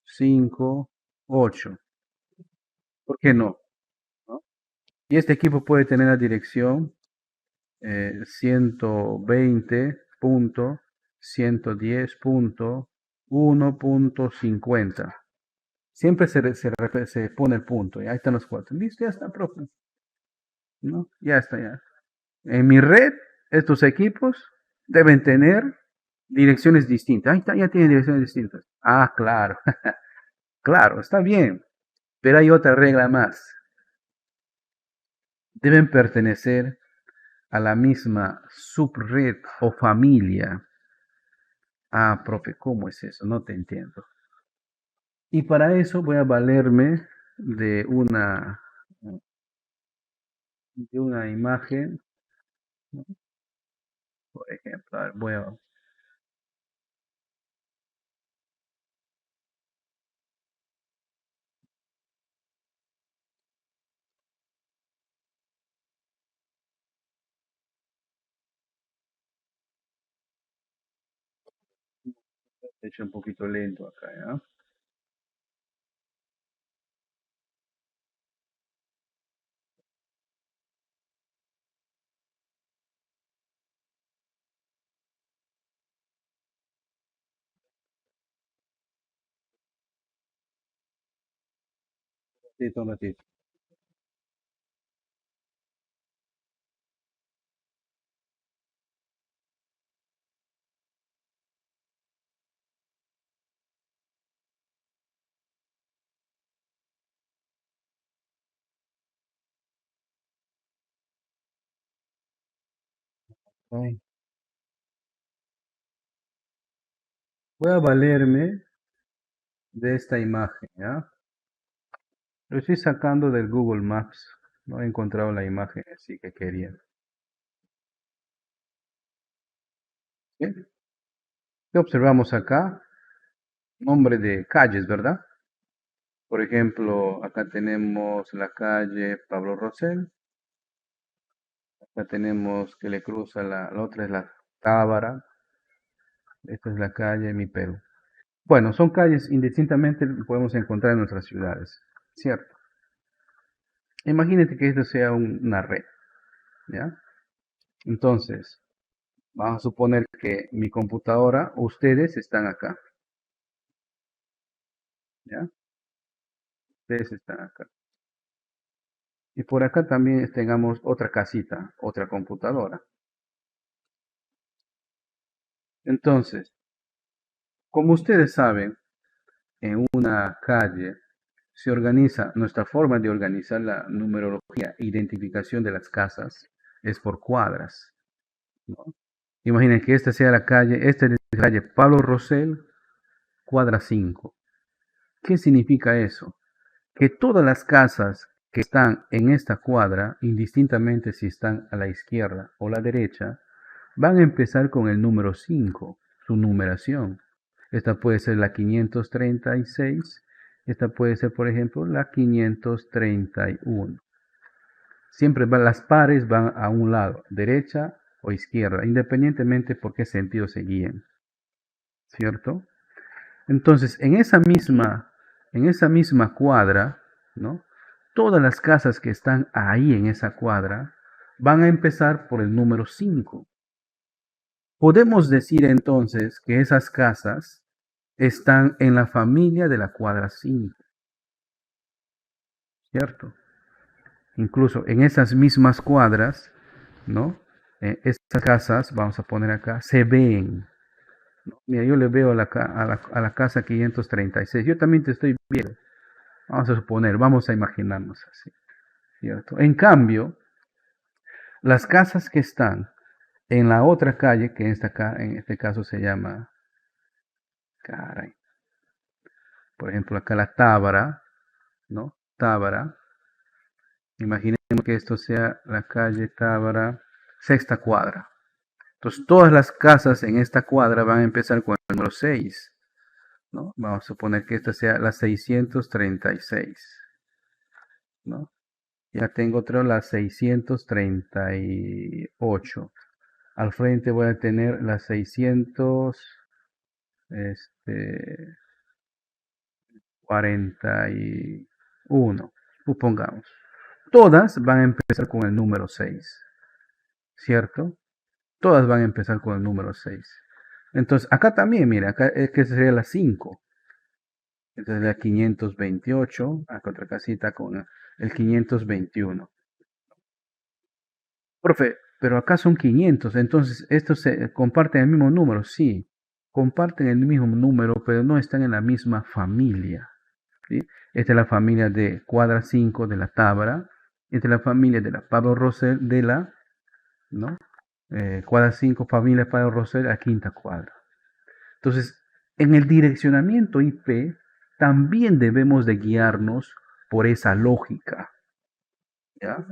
5, 8. ¿Por qué no? ¿No? Y este equipo puede tener la dirección 120.110.1.50. Siempre se pone el punto. Y ahí están los 4. Listo, ya está, profe. ¿No? Ya está, ya. En mi red, estos equipos deben tener direcciones distintas. Ahí está, ya tienen direcciones distintas. Claro, claro, está bien. Pero hay otra regla más. Deben pertenecer a la misma subred o familia. Profe, ¿cómo es eso? No te entiendo. Y para eso voy a valerme de una imagen, ¿no? Por ejemplo, a ver, voy a He hecho un poquito lento acá, ¿ya? Sí, un ratito. Ay, voy a valerme de esta imagen, ¿ya? Lo estoy sacando del Google Maps. No he encontrado la imagen así que quería. ¿Sí? ¿Qué observamos acá? Nombre de calles, ¿verdad? Por ejemplo, acá tenemos la calle Pablo Rosell. Acá tenemos que le cruza la otra es la Tábara. Esta es la calle Mi Perú. Bueno, son calles indistintamente que podemos encontrar en nuestras ciudades, ¿cierto? Imagínate que esto sea una red, ¿ya? Entonces, vamos a suponer que mi computadora, ustedes están acá, ¿ya? Ustedes están acá. Y por acá también tengamos otra casita, otra computadora. Entonces, como ustedes saben, en una calle se organiza, nuestra forma de organizar la numerología, identificación de las casas, es por cuadras, ¿no? Imaginen que esta sea la calle, esta es la calle Pablo Rosell, cuadra 5. ¿Qué significa eso? Que todas las casas que están en esta cuadra, indistintamente si están a la izquierda o la derecha, van a empezar con el número 5, su numeración. Esta puede ser la 536, esta puede ser, por ejemplo, la 531. Siempre van, las pares van a un lado, derecha o izquierda, independientemente por qué sentido se guíen, ¿cierto? Entonces, en esa misma cuadra, ¿no? Todas las casas que están ahí en esa cuadra van a empezar por el número 5. Podemos decir entonces que esas casas están en la familia de la cuadra 5, ¿cierto? Incluso en esas mismas cuadras, ¿no? Estas casas, vamos a poner acá, se ven. Mira, yo le veo a la casa 536. Yo también te estoy viendo. Vamos a suponer, vamos a imaginarnos así, ¿cierto? En cambio, las casas que están en la otra calle, que en este caso se llama, caray, por ejemplo, acá la Tábara, ¿no? Tábara. Imaginemos que esto sea la calle Tábara, sexta cuadra. Entonces, todas las casas en esta cuadra van a empezar con el número 6, ¿no? Vamos a suponer que esta sea la 636, ¿no? Ya tengo otra, la 638. Al frente voy a tener la 641, supongamos. Todas van a empezar con el número 6, ¿cierto? Todas van a empezar con el número 6. Entonces, acá también, mira, acá es que sería la 5. Entonces, la 528, acá otra casita con el 521. Profe, pero acá son 500, entonces estos se comparten el mismo número, sí, comparten el mismo número, pero no están en la misma familia, ¿sí? Esta es la familia de cuadra 5 de la Tábara, esta es la familia de la Pablo Rosell de la, ¿no? Cuadra 5, familia Pablo Rosell a quinta cuadra. Entonces, en el direccionamiento IP también debemos de guiarnos por esa lógica, ¿ya?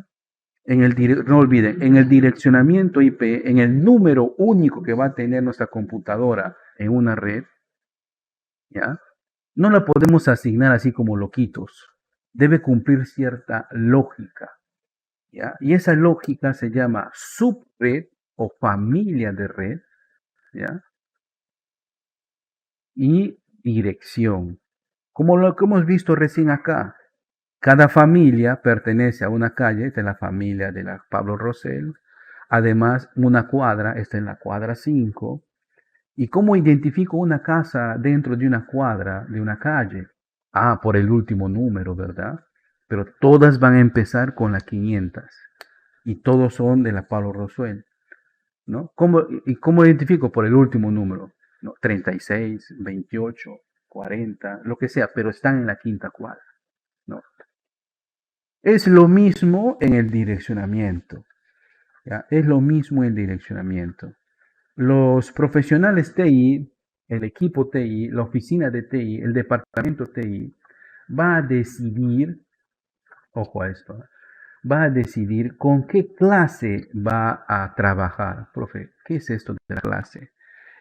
No olviden, en el direccionamiento IP, en el número único que va a tener nuestra computadora en una red, ¿ya? No la podemos asignar así como loquitos. Debe cumplir cierta lógica, ¿ya? Y esa lógica se llama subred o familia de red, ¿ya? y dirección. Como lo que hemos visto recién acá, cada familia pertenece a una calle, esta es la familia de la Pablo Rosell. Además, una cuadra, esta es la cuadra 5. ¿Y cómo identifico una casa dentro de una cuadra, de una calle? Ah, por el último número, ¿verdad? Pero todas van a empezar con la 500 y todos son de la Pablo Rosell, ¿no? ¿Cómo identifico? Por el último número, ¿no? 36, 28, 40, lo que sea, pero están en la quinta cuadra, ¿no? Es lo mismo en el direccionamiento, ¿ya? Es lo mismo en el direccionamiento. Los profesionales TI, el equipo TI, la oficina de TI, el departamento TI, va a decidir, ojo a esto, va a decidir con qué clase va a trabajar. Profe, ¿qué es esto de la clase?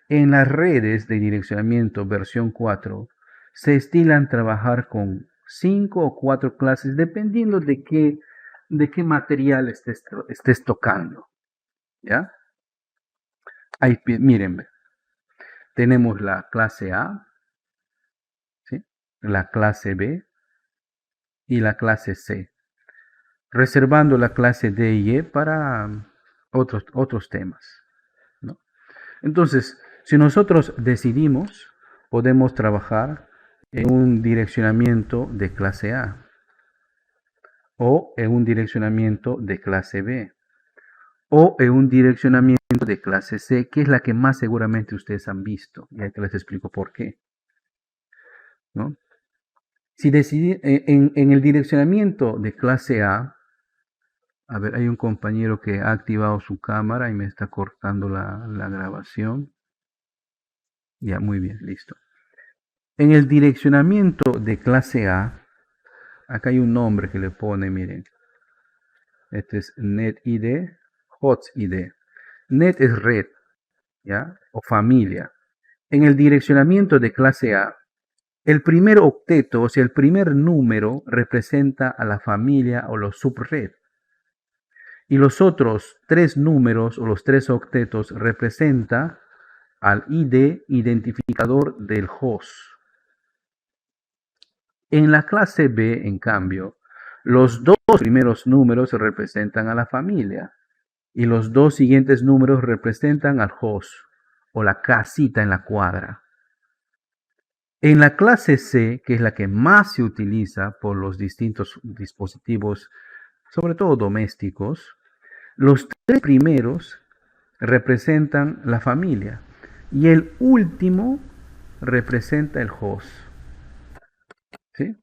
En las redes de direccionamiento versión 4 se estilan trabajar con 5 o 4 clases dependiendo de qué material estés tocando. ¿Ya? Ahí, miren, tenemos la clase A, ¿sí? La clase B y la clase C, reservando la clase D y E para otros temas, ¿no? Entonces, si nosotros decidimos, podemos trabajar en un direccionamiento de clase A o en un direccionamiento de clase B o en un direccionamiento de clase C, que es la que más seguramente ustedes han visto. Y ahí te les explico por qué, ¿no? Si en el direccionamiento de clase a ver, hay un compañero que ha activado su cámara y me está cortando la grabación. Ya, muy bien, listo. En el direccionamiento de clase A, acá hay un nombre que le pone, miren. Este es NetID, HOTSID. Net es red, ¿ya? O familia. En el direccionamiento de clase A, el primer octeto, o sea, el primer número representa a la familia o los subred. Y los otros tres números o los tres octetos representan al ID identificador del host. En la clase B, en cambio, los dos primeros números representan a la familia y los dos siguientes números representan al host o la casita en la cuadra. En la clase C, que es la que más se utiliza por los distintos dispositivos, sobre todo domésticos, los tres primeros representan la familia y el último representa el host. ¿Sí?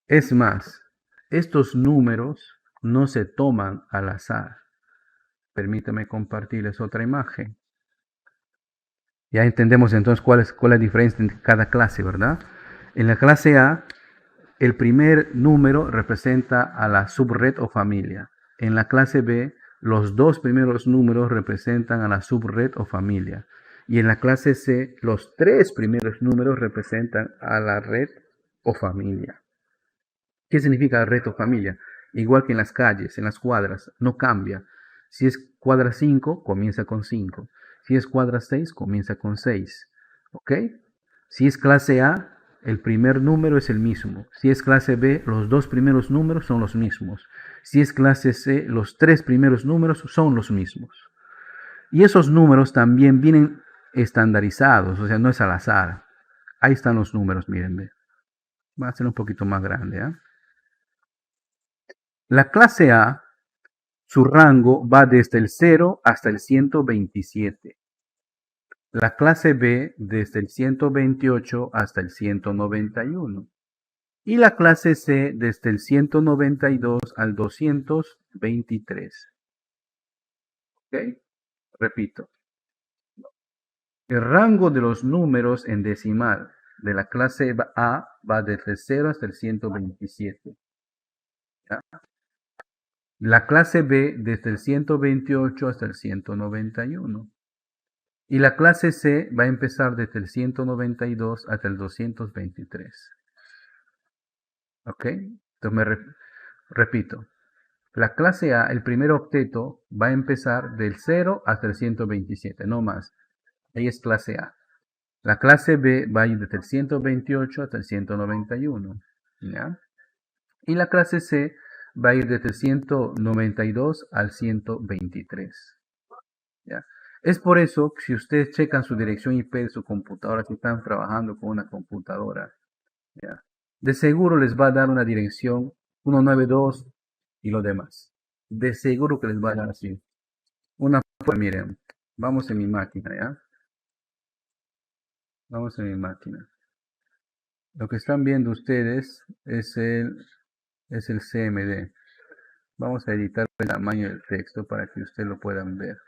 Es más, estos números no se toman al azar. Permítame compartirles otra imagen. Ya entendemos entonces cuál es la diferencia entre cada clase, ¿verdad? En la clase A, el primer número representa a la subred o familia. En la clase B, los dos primeros números representan a la subred o familia. Y en la clase C, los tres primeros números representan a la red o familia. ¿Qué significa red o familia? Igual que en las calles, en las cuadras, no cambia. Si es cuadra 5, comienza con 5. Si es cuadra 6, comienza con 6. ¿Ok? Si es clase A, el primer número es el mismo. Si es clase B, los dos primeros números son los mismos. Si es clase C, los tres primeros números son los mismos. Y esos números también vienen estandarizados, o sea, no es al azar. Ahí están los números, miren. Va a ser un poquito más grande, ¿eh? La clase A, su rango va desde el 0 hasta el 127. La clase B desde el 128 hasta el 191. Y la clase C desde el 192 al 223. ¿Ok? Repito. El rango de los números en decimal de la clase A va desde el 0 hasta el 127. ¿Ya? La clase B desde el 128 hasta el 191. Y la clase C va a empezar desde el 192 hasta el 223. ¿Ok? Entonces repito. La clase A, el primer octeto, va a empezar del 0 hasta el 127, no más. Ahí es clase A. La clase B va a ir desde el 128 hasta el 191, ¿ya? Y la clase C va a ir desde el 192 al 123, ¿ya? Es por eso que si ustedes checan su dirección IP de su computadora, si están trabajando con una computadora, ¿ya? De seguro les va a dar una dirección 192 y lo demás. De seguro que les va a dar así. Pues miren, vamos en mi máquina, ¿ya? Vamos en mi máquina. Lo que están viendo ustedes es el CMD. Vamos a editar el tamaño del texto para que ustedes lo puedan ver.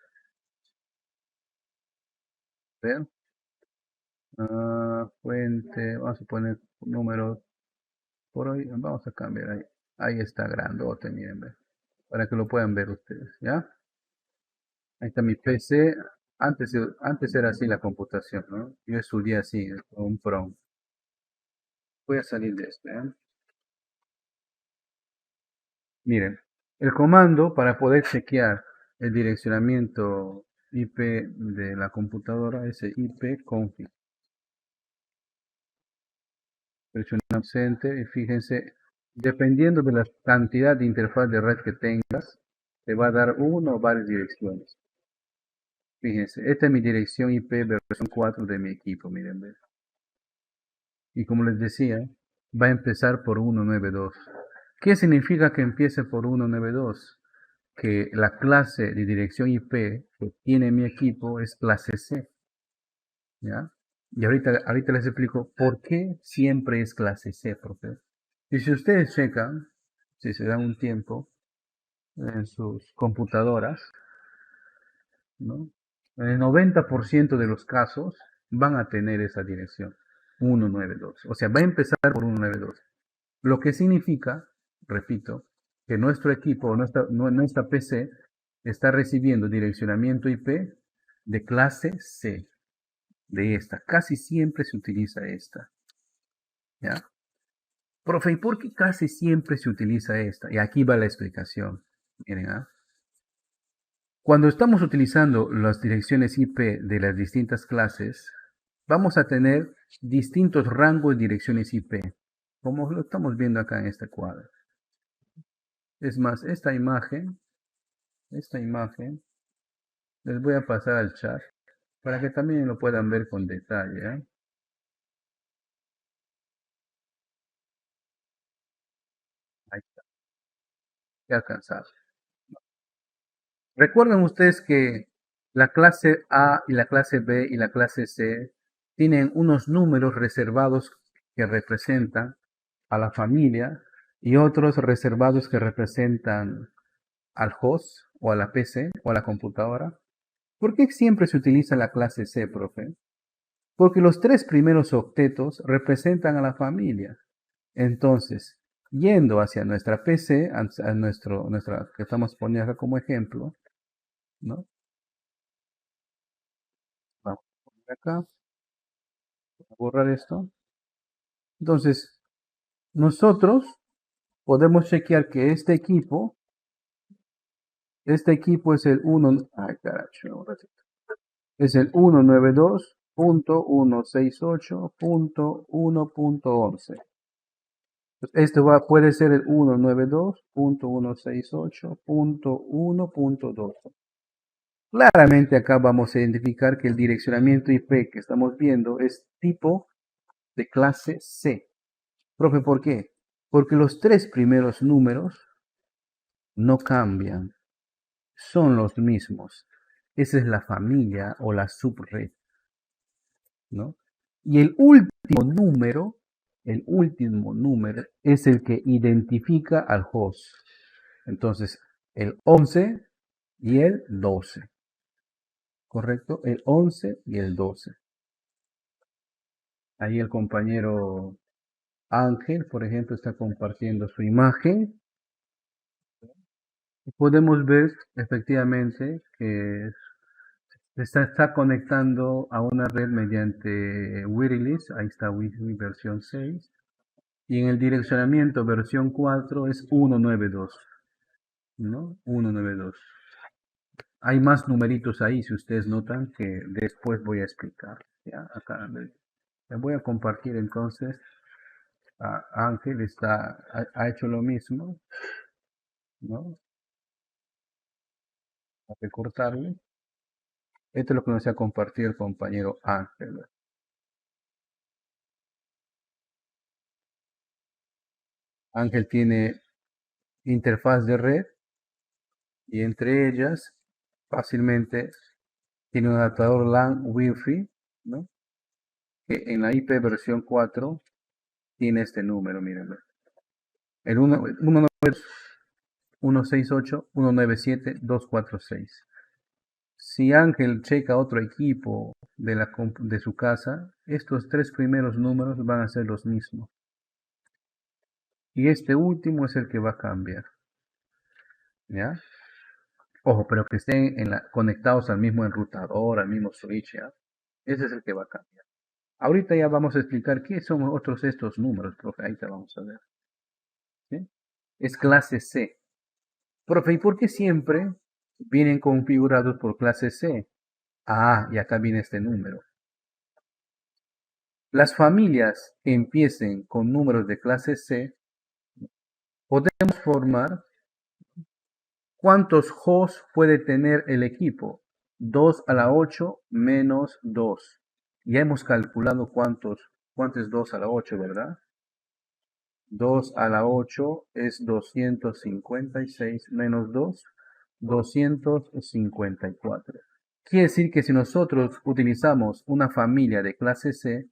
¿Ven? Fuente, vamos a poner números por hoy. Vamos a cambiar ahí. Ahí está grandote, miren, ¿ven? Para que lo puedan ver ustedes, ¿ya? Ahí está mi PC. Antes era así la computación, ¿no? Yo estudié así, con un PROM. Voy a salir de este, ¿eh? Miren, el comando para poder chequear el direccionamiento IP de la computadora es el ipconfig. Presionamos Enter y fíjense, dependiendo de la cantidad de interfaz de red que tengas, te va a dar una o varias direcciones. Fíjense, esta es mi dirección IP versión 4 de mi equipo, miren, ¿ven? Y como les decía, va a empezar por 192. ¿Qué significa que empiece por 192? Que la clase de dirección IP que tiene mi equipo es clase C, ¿ya? Y ahorita les explico por qué siempre es clase C, profe. Y si ustedes checan, si se dan un tiempo en sus computadoras, ¿no? En el 90% de los casos van a tener esa dirección, 192. O sea, va a empezar por 192. Lo que significa, repito, que nuestro equipo, nuestra PC, está recibiendo direccionamiento IP de clase C, de esta. Casi siempre se utiliza esta, ¿ya? Profe, ¿y por qué casi siempre se utiliza esta? Y aquí va la explicación. Miren, ¿ah? Cuando estamos utilizando las direcciones IP de las distintas clases, vamos a tener distintos rangos de direcciones IP, como lo estamos viendo acá en este cuadro. Es más, esta imagen, les voy a pasar al chat para que también lo puedan ver con detalle, ¿eh? Ahí está, ya alcanzado. Recuerden ustedes que la clase A y la clase B y la clase C tienen unos números reservados que representan a la familia y otros reservados que representan al host o a la PC o a la computadora. ¿Por qué siempre se utiliza la clase C, profe? Porque los tres primeros octetos representan a la familia. Entonces, yendo hacia nuestra PC, a nuestra que estamos poniendo acá como ejemplo, ¿no? Vamos a poner acá, a borrar esto. Entonces, nosotros podemos chequear que este equipo es el 1, ay, carajo, es el 192.168.1.11. Esto puede ser el 192.168.1.12. Claramente acá vamos a identificar que el direccionamiento IP que estamos viendo es tipo de clase C. Profe, ¿por qué? Porque los tres primeros números no cambian, son los mismos. Esa es la familia o la subred, ¿no? Y el último número es el que identifica al host. Entonces, el 11 y el 12. ¿Correcto? El 11 y el 12. Ahí el compañero Ángel, por ejemplo, está compartiendo su imagen. Y podemos ver efectivamente que está conectando a una red mediante Wireless. Ahí está Wi-Fi versión 6. Y en el direccionamiento versión 4 es 192, ¿no? 192. Hay más numeritos ahí, si ustedes notan, que después voy a explicar. Ya, acá le voy a compartir entonces. Ángel ha hecho lo mismo, ¿no? A recortarle. Esto es lo que nos ha compartido el compañero Ángel. Ángel tiene interfaz de red y entre ellas fácilmente tiene un adaptador LAN Wi-Fi, ¿no? Que en la IP versión 4 tiene este número, mírenlo. El 168.197.246. Si Ángel checa otro equipo de su casa, estos tres primeros números van a ser los mismos. Y este último es el que va a cambiar. ¿Ya? Ojo, pero que estén conectados al mismo enrutador, al mismo switch, ¿ya? Ese es el que va a cambiar. Ahorita ya vamos a explicar qué son otros estos números, profe. Ahí te vamos a ver. ¿Sí? Es clase C. Profe, ¿y por qué siempre vienen configurados por clase C? Ah, y acá viene este número. Las familias que empiecen con números de clase C, podemos formar cuántos hosts puede tener el equipo. 2 a la 8 menos 2. Ya hemos calculado cuánto es 2 a la 8, ¿verdad? 2 a la 8 es 256 menos 2, 254. Quiere decir que si nosotros utilizamos una familia de clase C,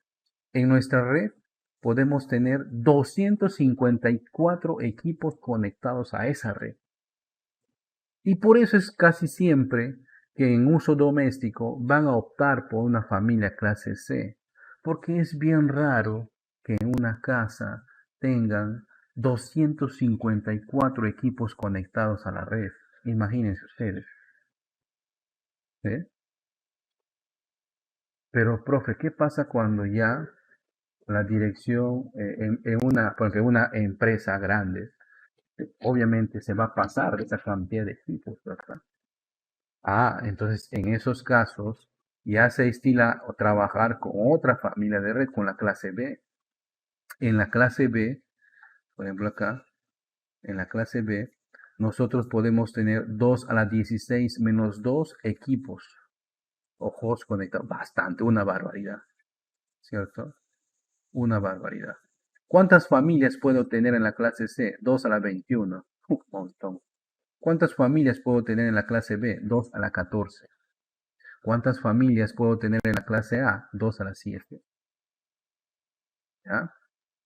en nuestra red podemos tener 254 equipos conectados a esa red. Y por eso es casi siempre que en uso doméstico van a optar por una familia clase C, porque es bien raro que en una casa tengan 254 equipos conectados a la red. Imagínense ustedes. ¿Sí? Pero, profe, ¿qué pasa cuando ya la dirección porque una empresa grande, obviamente se va a pasar de esa cantidad de equipos, ¿verdad? Ah, entonces en esos casos ya se estila o trabajar con otra familia de red, con la clase B. En la clase B, por ejemplo acá, en la clase B, nosotros podemos tener 2 a la 16 menos 2 equipos o hosts conectados. Bastante, una barbaridad, ¿cierto? Una barbaridad. ¿Cuántas familias puedo tener en la clase C? 2 a la 21. Un montón. ¿Cuántas familias puedo tener en la clase B? 2 a la 14. ¿Cuántas familias puedo tener en la clase A? 2 a la 7. ¿Ya?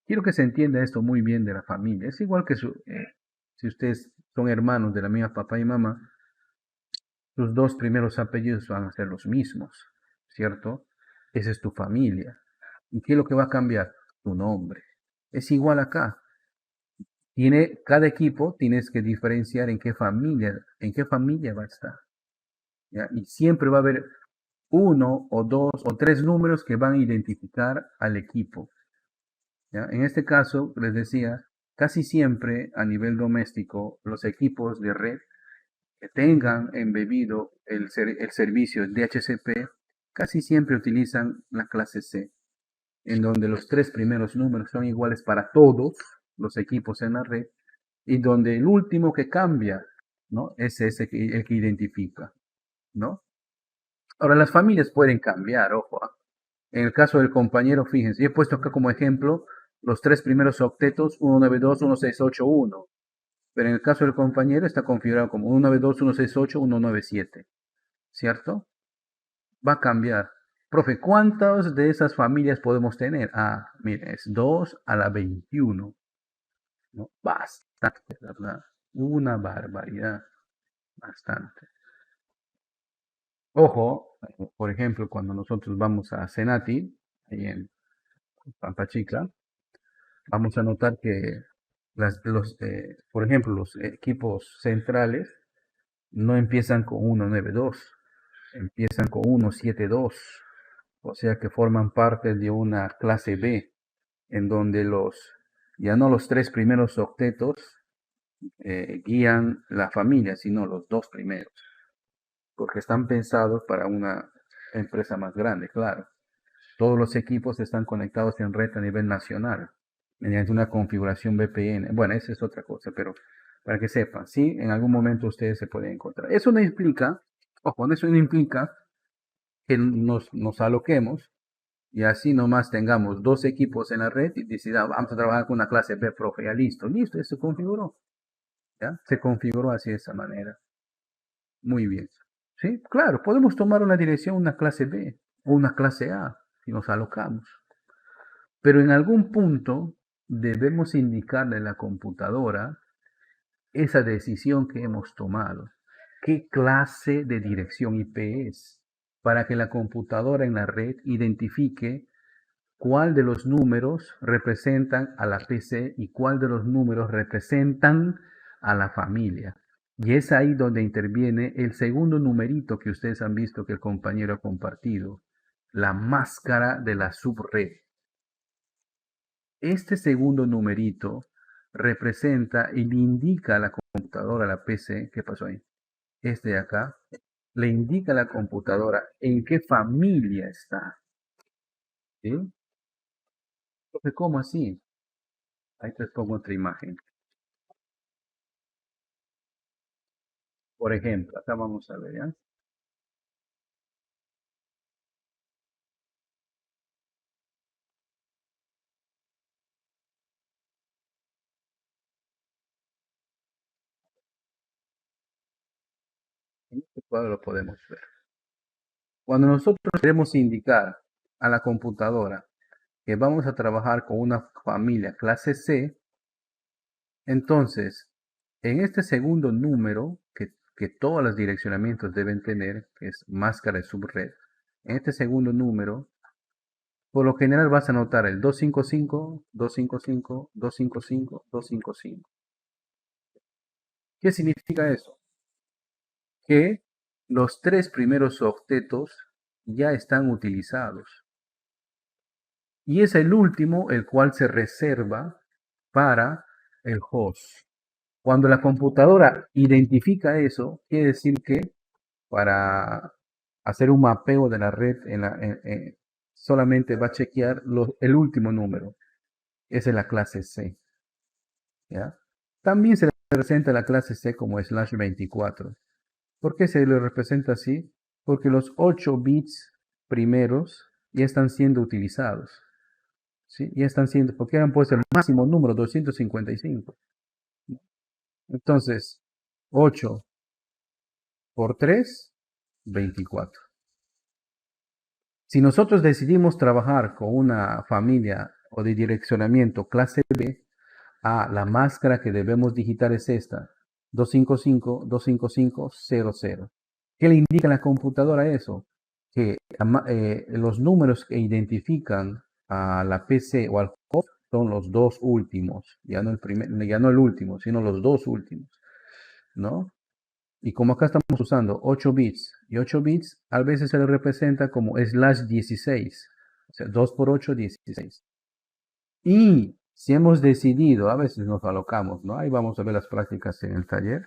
Quiero que se entienda esto muy bien de la familia. Es igual que si ustedes son hermanos de la misma papá y mamá, sus dos primeros apellidos van a ser los mismos, ¿cierto? Esa es tu familia. ¿Y qué es lo que va a cambiar? Tu nombre. Es igual acá. Cada equipo tienes que diferenciar en qué familia va a estar. ¿Ya? Y siempre va a haber uno o dos o tres números que van a identificar al equipo. ¿Ya? En este caso, les decía, casi siempre a nivel doméstico, los equipos de red que tengan embebido el servicio DHCP, casi siempre utilizan la clase C, en donde los tres primeros números son iguales para todos los equipos en la red y donde el último que cambia, ¿no? Es ese el que identifica, ¿no? Ahora, las familias pueden cambiar, ojo. En el caso del compañero, fíjense, yo he puesto acá como ejemplo los tres primeros octetos 192, 1681. Pero en el caso del compañero está configurado como 192, 168, 197. ¿Cierto? Va a cambiar. Profe, ¿cuántas de esas familias podemos tener? Ah, mire, es 2 a la 21. ¿No? Bastante, ¿verdad? Una barbaridad. Bastante. Ojo, por ejemplo, cuando nosotros vamos a Senati, ahí en Pampachicla, vamos a notar que por ejemplo, los equipos centrales no empiezan con 192, empiezan con 172, o sea que forman parte de una clase B, en donde ya no los tres primeros octetos guían la familia, sino los dos primeros, porque están pensados para una empresa más grande, claro. Todos los equipos están conectados en red a nivel nacional mediante una configuración VPN. Bueno, esa es otra cosa, pero para que sepan, sí, en algún momento ustedes se pueden encontrar. Eso no implica, ojo, eso no implica que nos aloquemos y así nomás tengamos dos equipos en la red y decidamos, vamos a trabajar con una clase B, profe, ya listo, listo, eso se configuró, ¿ya? Se configuró así de esa manera. Muy bien. Sí, claro, podemos tomar una dirección, una clase B o una clase A si nos alocamos. Pero en algún punto debemos indicarle a la computadora esa decisión que hemos tomado. ¿Qué clase de dirección IP es? Para que la computadora en la red identifique cuál de los números representan a la PC y cuál de los números representan a la familia. Y es ahí donde interviene el segundo numerito que ustedes han visto que el compañero ha compartido, la máscara de la subred. Este segundo numerito representa y le indica a la computadora, a la PC, ¿qué pasó ahí? Este de acá, le indica a la computadora en qué familia está. ¿Sí? Entonces, ¿cómo así? Ahí te pongo otra imagen. Por ejemplo, acá vamos a ver, ¿ya? En este cuadro lo podemos ver. Cuando nosotros queremos indicar a la computadora que vamos a trabajar con una familia clase C, entonces, en este segundo número que todos los direccionamientos deben tener, que es máscara de subred, en este segundo número, por lo general vas a notar el 255, 255, 255, 255. ¿Qué significa eso? Que los tres primeros octetos ya están utilizados. Y es el último el cual se reserva para el host. Cuando la computadora identifica eso, quiere decir que para hacer un mapeo de la red solamente va a chequear el último número. Esa es la clase C. ¿Ya? También se le representa la clase C como /24. ¿Por qué se le representa así? Porque los 8 bits primeros ya están siendo utilizados. ¿Sí? Ya están siendo, porque han puesto el máximo número 255. Entonces, 8 por 3, 24. Si nosotros decidimos trabajar con una familia o de direccionamiento clase B, la máscara que debemos digitar es esta, 255, 25500. ¿Qué le indica a la computadora eso? Que los números que identifican a la PC o al host son los dos últimos, ya no el último, sino los dos últimos, ¿no? Y como acá estamos usando 8 bits, y 8 bits a veces se le representa como /16, o sea, 2 por 8, 16. Y si hemos decidido, a veces nos alocamos, ¿no? Ahí vamos a ver las prácticas en el taller.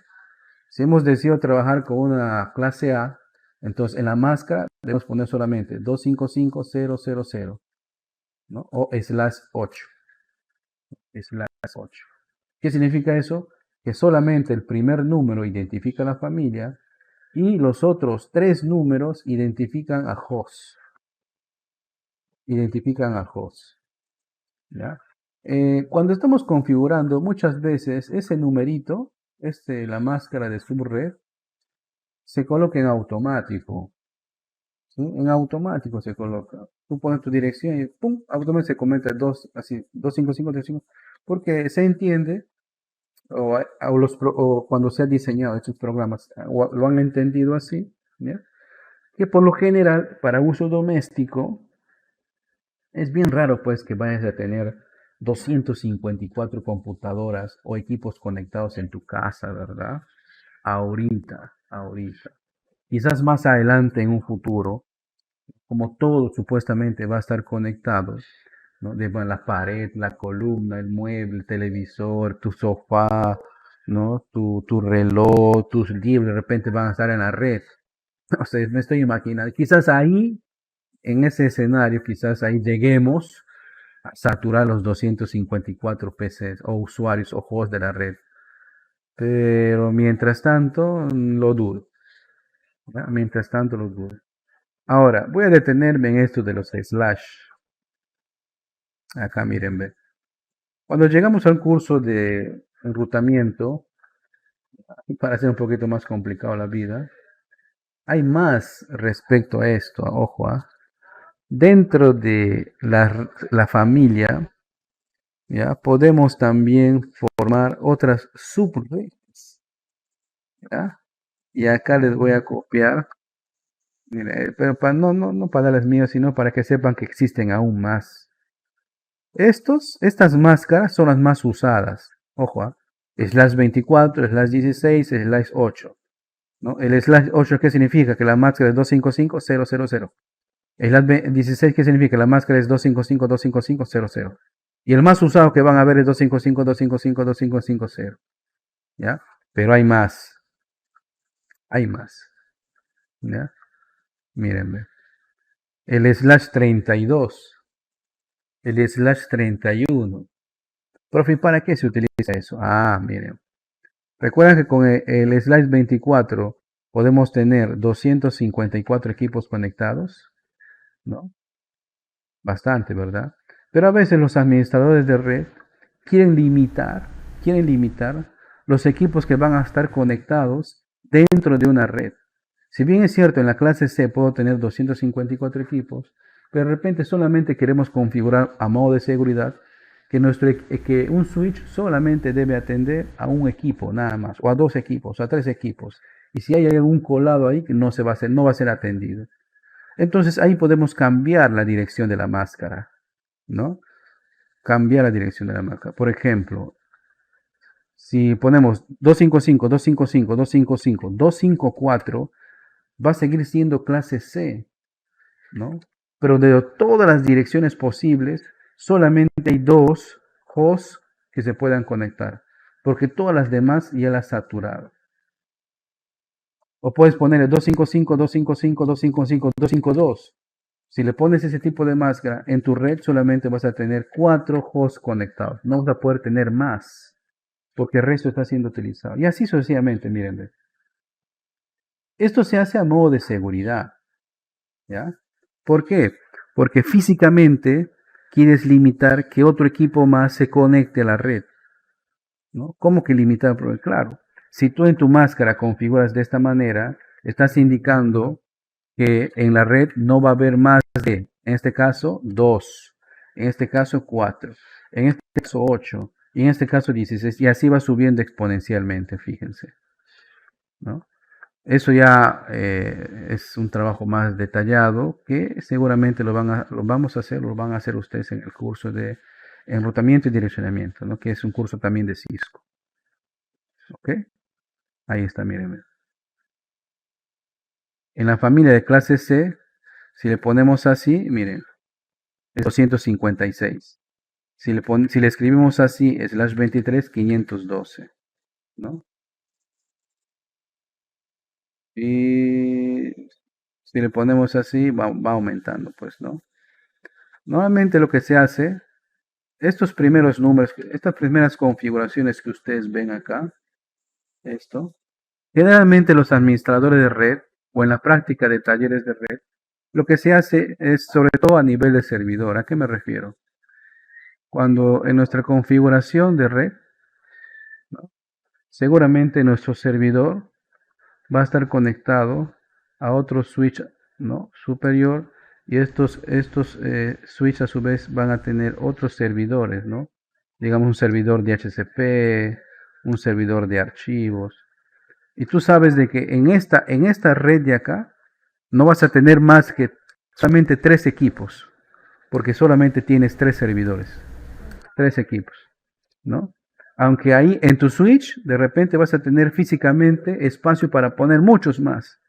Si hemos decidido trabajar con una clase A, entonces en la máscara debemos poner solamente 255000, ¿no? O /8, /8. ¿Qué significa eso? Que solamente el primer número identifica a la familia y los otros tres números identifican a host. Identifican a host. ¿Ya? Cuando estamos configurando, muchas veces ese numerito, la máscara de subred, se coloca en automático. ¿Sí? En automático se coloca. Tú pones tu dirección y ¡pum! Automáticamente se comenta así, 25535, porque se entiende, o cuando se ha diseñado estos programas, lo han entendido así, ¿ya? Que por lo general, para uso doméstico, es bien raro pues que vayas a tener 254 computadoras o equipos conectados en tu casa, ¿verdad? Ahorita. Quizás más adelante en un futuro, como todo supuestamente va a estar conectado, ¿no? La pared, la columna, el mueble, el televisor, tu sofá, ¿no? Tu reloj, tus libros de repente van a estar en la red. O sea, me estoy imaginando, quizás ahí en ese escenario quizás ahí lleguemos a saturar los 254 PCs o usuarios o hosts de la red. Pero mientras tanto, lo dudo. ¿Ya? Mientras tanto, lo dudo. Ahora, voy a detenerme en esto de los slash. Acá miren, ve. Cuando llegamos al curso de enrutamiento, para hacer un poquito más complicado la vida, hay más respecto a esto, ojo, dentro de la familia, ¿ya? Podemos también formar otras subredes, ¿ya? Y acá les voy a copiar, mire, pero no para darles mío, sino para que sepan que existen aún más. Estas máscaras son las más usadas, ojo, slash 24, slash 16, slash 8. ¿No? El slash 8, ¿qué significa? Que la máscara es 255.000. El 16, ¿qué significa? La máscara es 255.255.00. Y el más usado que van a ver es 255.255.255.0. ¿Ya? Pero hay más. Hay más. ¿Ya? Mírenme. El slash 32. El slash 31. Profe, ¿para qué se utiliza eso? Ah, miren. Recuerdan que con el slash 24 podemos tener 254 equipos conectados, ¿no? Bastante, ¿verdad? Pero a veces los administradores de red quieren limitar los equipos que van a estar conectados dentro de una red. Si bien es cierto, en la clase C puedo tener 254 equipos, pero de repente solamente queremos configurar a modo de seguridad que un switch solamente debe atender a un equipo nada más, o a dos equipos, o a tres equipos. Y si hay algún colado ahí, no va a ser atendido. Entonces ahí podemos cambiar la dirección de la máscara, ¿no? Cambiar la dirección de la máscara. Por ejemplo, si ponemos 255, 255, 255, 254, va a seguir siendo clase C, ¿no? Pero de todas las direcciones posibles, solamente hay dos hosts que se puedan conectar, porque todas las demás ya las saturado. O puedes ponerle 255, 255, 255, 252. Si le pones ese tipo de máscara en tu red, solamente vas a tener 4 hosts conectados. No vas a poder tener más, porque el resto está siendo utilizado. Y así sucesivamente, miren. Esto se hace a modo de seguridad, ¿ya? ¿Por qué? Porque físicamente quieres limitar que otro equipo más se conecte a la red, ¿no? ¿Cómo que limitar? Porque claro, si tú en tu máscara configuras de esta manera, estás indicando que en la red no va a haber más de, en este caso, 2, en este caso 4, en este caso 8, y en este caso 16, y así va subiendo exponencialmente, fíjense, ¿no? Eso ya es un trabajo más detallado que seguramente lo van a hacer ustedes en el curso de enrutamiento y direccionamiento, ¿no? Que es un curso también de Cisco. ¿Ok? Ahí está, miren. En la familia de clase C, si le ponemos así, miren, es 256. Si le escribimos así, slash 23, 512, ¿no? Y si le ponemos así, va aumentando, pues, ¿no? Normalmente lo que se hace, estos primeros números, estas primeras configuraciones que ustedes ven acá, esto, generalmente los administradores de red o en la práctica de talleres de red, lo que se hace es sobre todo a nivel de servidor. ¿A qué me refiero? Cuando en nuestra configuración de red, ¿no? Seguramente nuestro servidor va a estar conectado a otro switch, ¿no? Superior, y estos switch a su vez van a tener otros servidores, ¿no? Digamos un servidor de HCP, un servidor de archivos. Y tú sabes de que en esta red de acá no vas a tener más que solamente 3 equipos, porque solamente tienes 3 servidores, 3 equipos, ¿no? Aunque ahí en tu switch de repente vas a tener físicamente espacio para poner muchos más.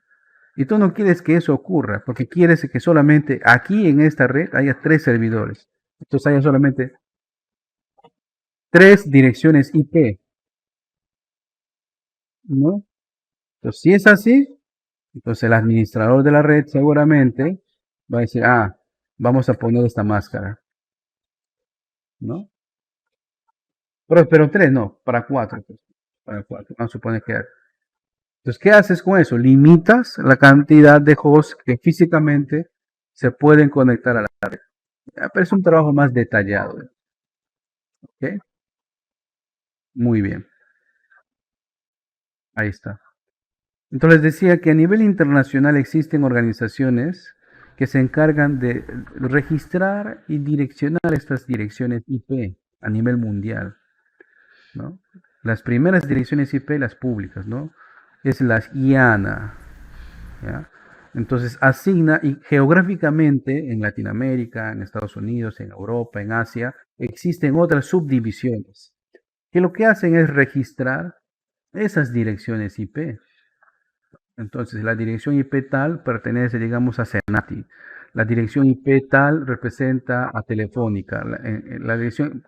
Y tú no quieres que eso ocurra, porque quieres que solamente aquí en esta red haya 3 servidores. Entonces haya solamente 3 direcciones IP, ¿no? Entonces, si es así, entonces el administrador de la red seguramente Va a decir, ah, vamos a poner esta máscara, ¿no? Pero tres, no, para cuatro, pues, para cuatro. Vamos a suponer que... Entonces, ¿qué haces con eso? Limitas la cantidad de hosts que físicamente se pueden conectar a la red. Ya, pero es un trabajo más detallado, ¿ok? Muy bien, ahí está. Entonces decía que a nivel internacional existen organizaciones que se encargan de registrar y direccionar estas direcciones IP a nivel mundial, ¿no? Las primeras direcciones IP, las públicas, ¿no? Es las IANA, ¿ya? Entonces asigna y geográficamente en Latinoamérica, en Estados Unidos, en Europa, en Asia, existen otras subdivisiones que lo que hacen es registrar esas direcciones IP. Entonces, la dirección IP tal pertenece, digamos, a Senati. La dirección IP tal representa a Telefónica. La dirección,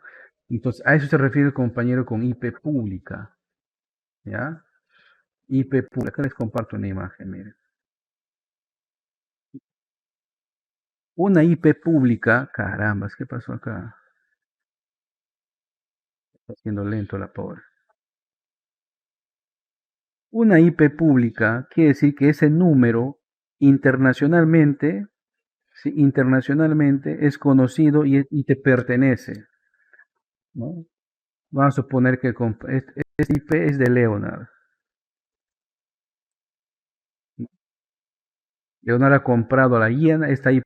entonces, a eso se refiere el compañero con IP pública. ¿Ya? IP pública. Acá les comparto una imagen, miren. Una IP pública, carambas, ¿qué pasó acá? Está haciendo lento la pobre. Una IP pública quiere decir que ese número internacionalmente, ¿sí? Internacionalmente es conocido y te pertenece, ¿no? Vamos a suponer que este IP es de Leonard. Leonard ha comprado a la IANA esta IP,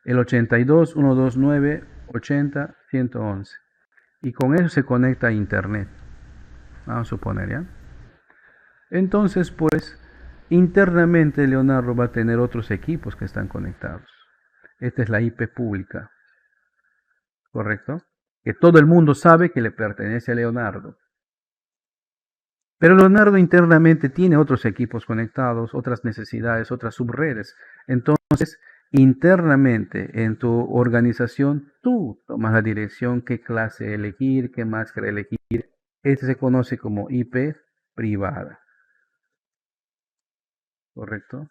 el 82.129.80.111. Y con eso se conecta a Internet. Vamos a suponer, ¿ya? Entonces, pues, internamente Leonardo va a tener otros equipos que están conectados. Esta es la IP pública, ¿correcto? Que todo el mundo sabe que le pertenece a Leonardo. Pero Leonardo internamente tiene otros equipos conectados, otras necesidades, otras subredes. Entonces, internamente en tu organización, tú tomas la dirección, qué clase elegir, qué máscara elegir. Este se conoce como IP privada, ¿correcto?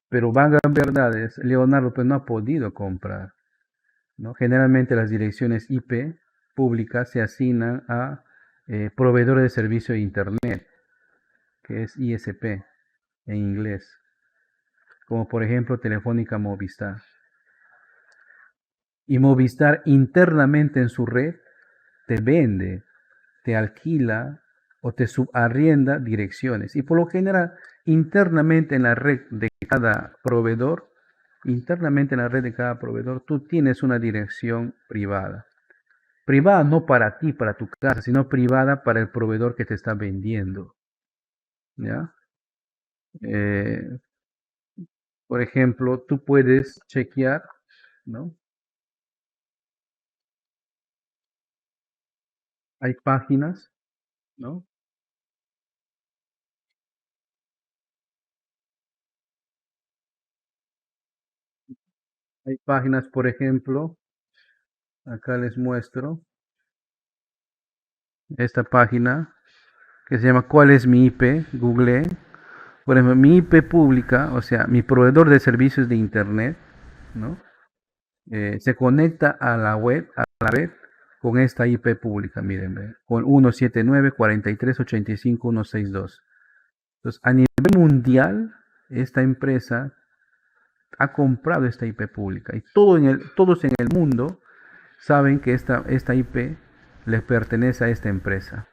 Pero vagas verdades, Leonardo pues, no ha podido comprar, ¿no? Generalmente las direcciones IP públicas se asignan a proveedores de servicio de Internet, que es ISP en inglés, como por ejemplo Telefónica Movistar. Y Movistar internamente en su red te vende, te alquila o te subarrienda direcciones. Y por lo general, internamente en la red de cada proveedor, internamente en la red de cada proveedor, tú tienes una dirección privada. Privada no para ti, para tu casa, sino privada para el proveedor que te está vendiendo. ¿Ya? Eh, por ejemplo, tú puedes chequear, ¿no? Hay páginas, ¿no? Hay páginas, por ejemplo, acá les muestro esta página que se llama ¿Cuál es mi IP? Google. Por ejemplo, mi IP pública, o sea, mi proveedor de servicios de Internet, ¿no? Se conecta a la web, a la red, con esta IP pública, miren, ¿ve? Con 179.43.85.162. Entonces, a nivel mundial, esta empresa ha comprado esta IP pública y todos en el mundo saben que esta IP le pertenece a esta empresa.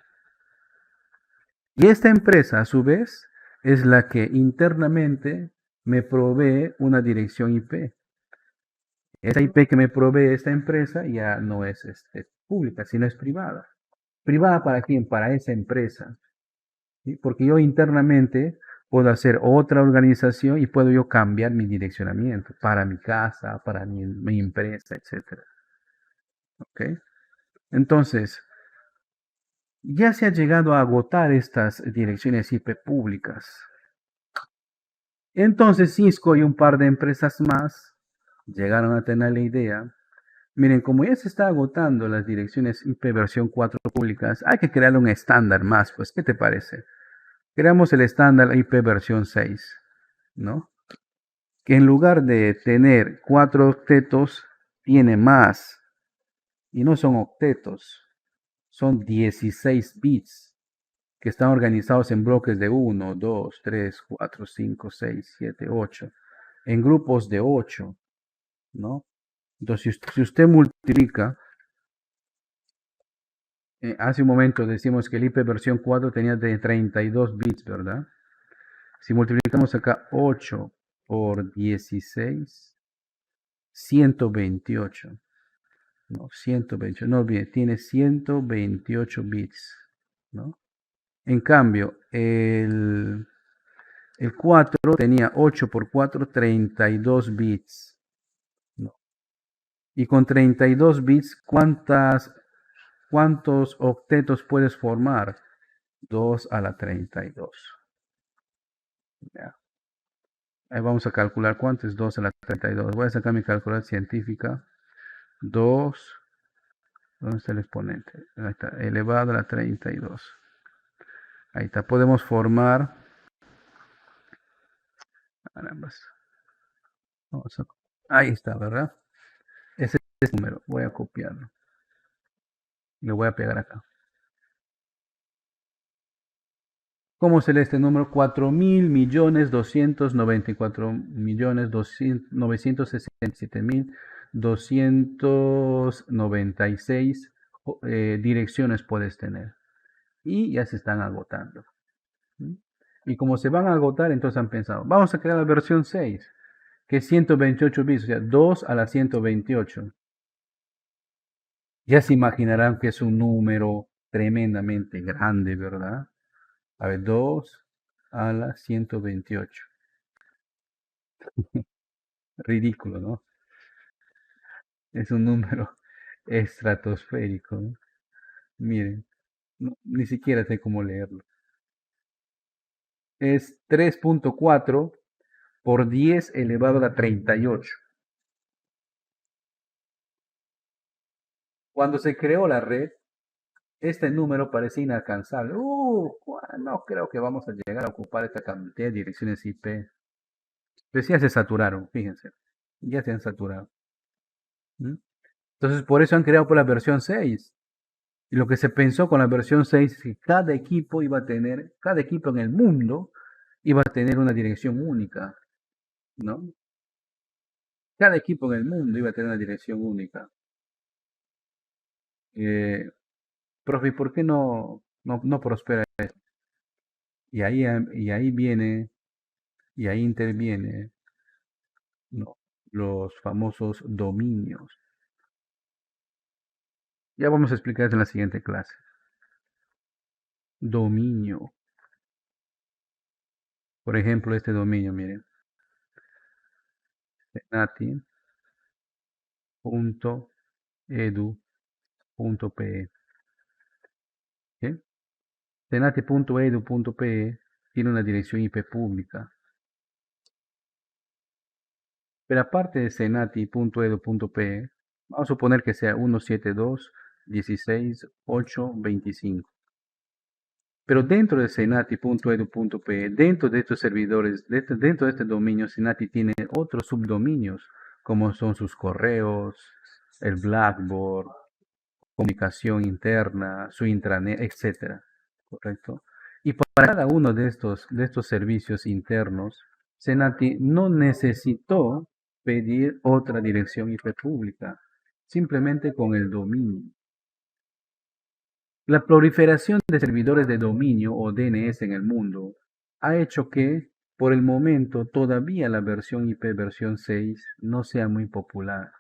Y esta empresa, a su vez, es la que internamente me provee una dirección IP. Esa IP que me provee esta empresa ya no es pública, sino es privada. ¿Privada para quién? Para esa empresa. ¿Sí? Porque yo internamente puedo hacer otra organización y puedo yo cambiar mi direccionamiento para mi casa, para mi empresa, etc. ¿Ok? Entonces, ya se ha llegado a agotar estas direcciones IP públicas. Entonces Cisco y un par de empresas más llegaron a tener la idea. Miren, como ya se está agotando las direcciones IP versión 4 públicas, hay que crear un estándar más, pues, ¿qué te parece? Creamos el estándar IP versión 6, ¿no? que en lugar de tener 4 octetos, tiene más. Y no son octetos, son 16 bits que están organizados en bloques de 1, 2, 3, 4, 5, 6, 7, 8, en grupos de 8, ¿no? Entonces, si usted multiplica, hace un momento decimos que el IP versión 4 tenía de 32 bits, ¿verdad? Si multiplicamos acá 8 por 16, 128. No, 128, no olvide, tiene 128 bits, ¿no? En cambio, el 4 tenía 8 por 4, 32 bits, ¿no? Y con 32 bits, ¿cuántos octetos puedes formar? 2 a la 32. ¿Ya? Ahí vamos a calcular cuánto es 2 a la 32. Voy a sacar mi calculadora científica. 2, ¿dónde está el exponente? Ahí está, elevado a la 32. Ahí está, podemos formar, carambas, ahí está, ¿verdad? Ese es el número, voy a copiarlo. Le voy a pegar acá. ¿Cómo se lee este número? 4.994.967.296 direcciones puedes tener. Y ya se están agotando. Y como se van a agotar, entonces han pensado, vamos a crear la versión 6, que es 128 bits, o sea, 2 a la 128. Ya se imaginarán que es un número tremendamente grande, ¿verdad? A ver, 2 a la 128. Ridículo, ¿no? Es un número estratosférico, ¿no? Miren, ni siquiera sé cómo leerlo. Es 3.4 por 10 elevado a la 38. Cuando se creó la red, este número parecía inalcanzable. No creo que vamos a llegar a ocupar esta cantidad de direcciones IP. Pues ya se saturaron, fíjense. Ya se han saturado. ¿Mm? Entonces, por eso han creado por la versión 6. Y lo que se pensó con la versión 6 es que cada equipo en el mundo iba a tener una dirección única, ¿no? Cada equipo en el mundo iba a tener una dirección única. Eh, Profe, ¿por qué no prospera eso? Y ahí interviene, ¿no? Los famosos dominios. Ya vamos a explicar eso en la siguiente clase. Dominio. Por ejemplo, este dominio, miren. senati.edu.pe. ¿Sí? senati.edu.pe tiene una dirección IP pública. Pero aparte de senati.edu.pe, vamos a suponer que sea 172.16.8.25. Pero dentro de senati.edu.pe, dentro de estos servidores, dentro de este dominio, Senati tiene otros subdominios, como son sus correos, el Blackboard, comunicación interna, su intranet, etcétera. ¿Correcto? Y para cada uno de estos servicios internos, Senati no necesitó pedir otra dirección IP pública, simplemente con el dominio. La proliferación de servidores de dominio o DNS en el mundo ha hecho que, por el momento, todavía la versión IP versión 6 no sea muy popular,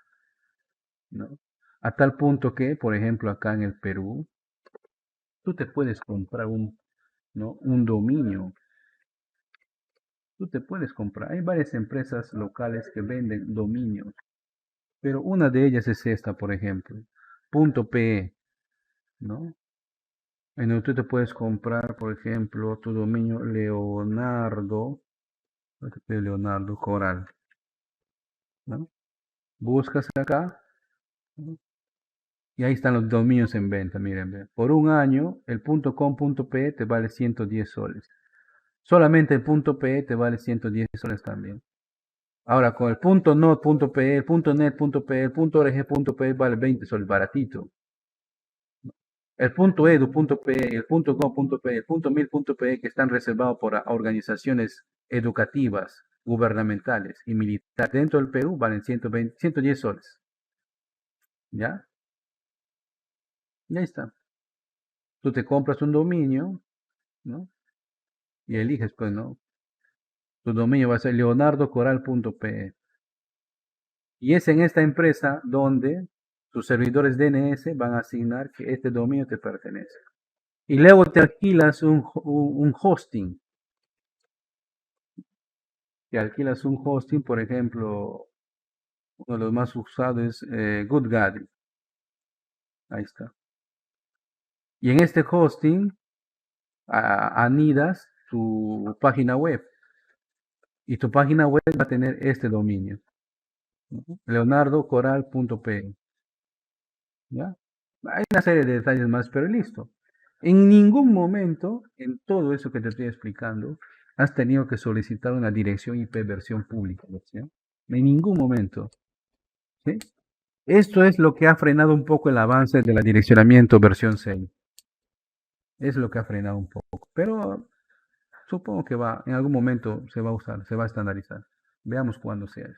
¿no? A tal punto que, por ejemplo, acá en el Perú, tú te puedes comprar ¿no? un dominio. Tú te puedes comprar. Hay varias empresas locales que venden dominios, pero una de ellas es esta, por ejemplo, .pe, ¿no? En donde tú te puedes comprar, por ejemplo, tu dominio Leonardo Coral, ¿no? Buscas acá, ¿no? Y ahí están los dominios en venta, miren, ve. Por un año, el .com.pe te vale 110 soles. Solamente el .pe te vale 110 soles también. Ahora, con el punto .node, punto .pe, el punto .net, punto .pe, el punto .org, punto .pe vale 20 soles, baratito. El punto .edu, punto .pe, el punto .go, punto .pe, el punto .mil, punto .pe, que están reservados por organizaciones educativas, gubernamentales y militares dentro del Perú, valen 120, 110 soles. ¿Ya? Y ahí está. Tú te compras un dominio, ¿no? Y eliges, pues, ¿no? Tu dominio va a ser leonardocoral.pe. Y es en esta empresa donde tus servidores DNS van a asignar que este dominio te pertenece. Y luego te alquilas un hosting. Te alquilas un hosting, por ejemplo, uno de los más usados es GoodGaddy. Ahí está. Y en este hosting anidas tu página web. Y tu página web va a tener este dominio. leonardocoral.pe. ¿Ya? Hay una serie de detalles más, pero listo. En ningún momento, en todo eso que te estoy explicando, has tenido que solicitar una dirección IP versión pública, ¿sí? En ningún momento. ¿Sí? Esto es lo que ha frenado un poco el avance de la direccionamiento versión 6. Es lo que ha frenado un poco. Pero supongo que en algún momento se va a usar, se va a estandarizar. Veamos cuándo sea.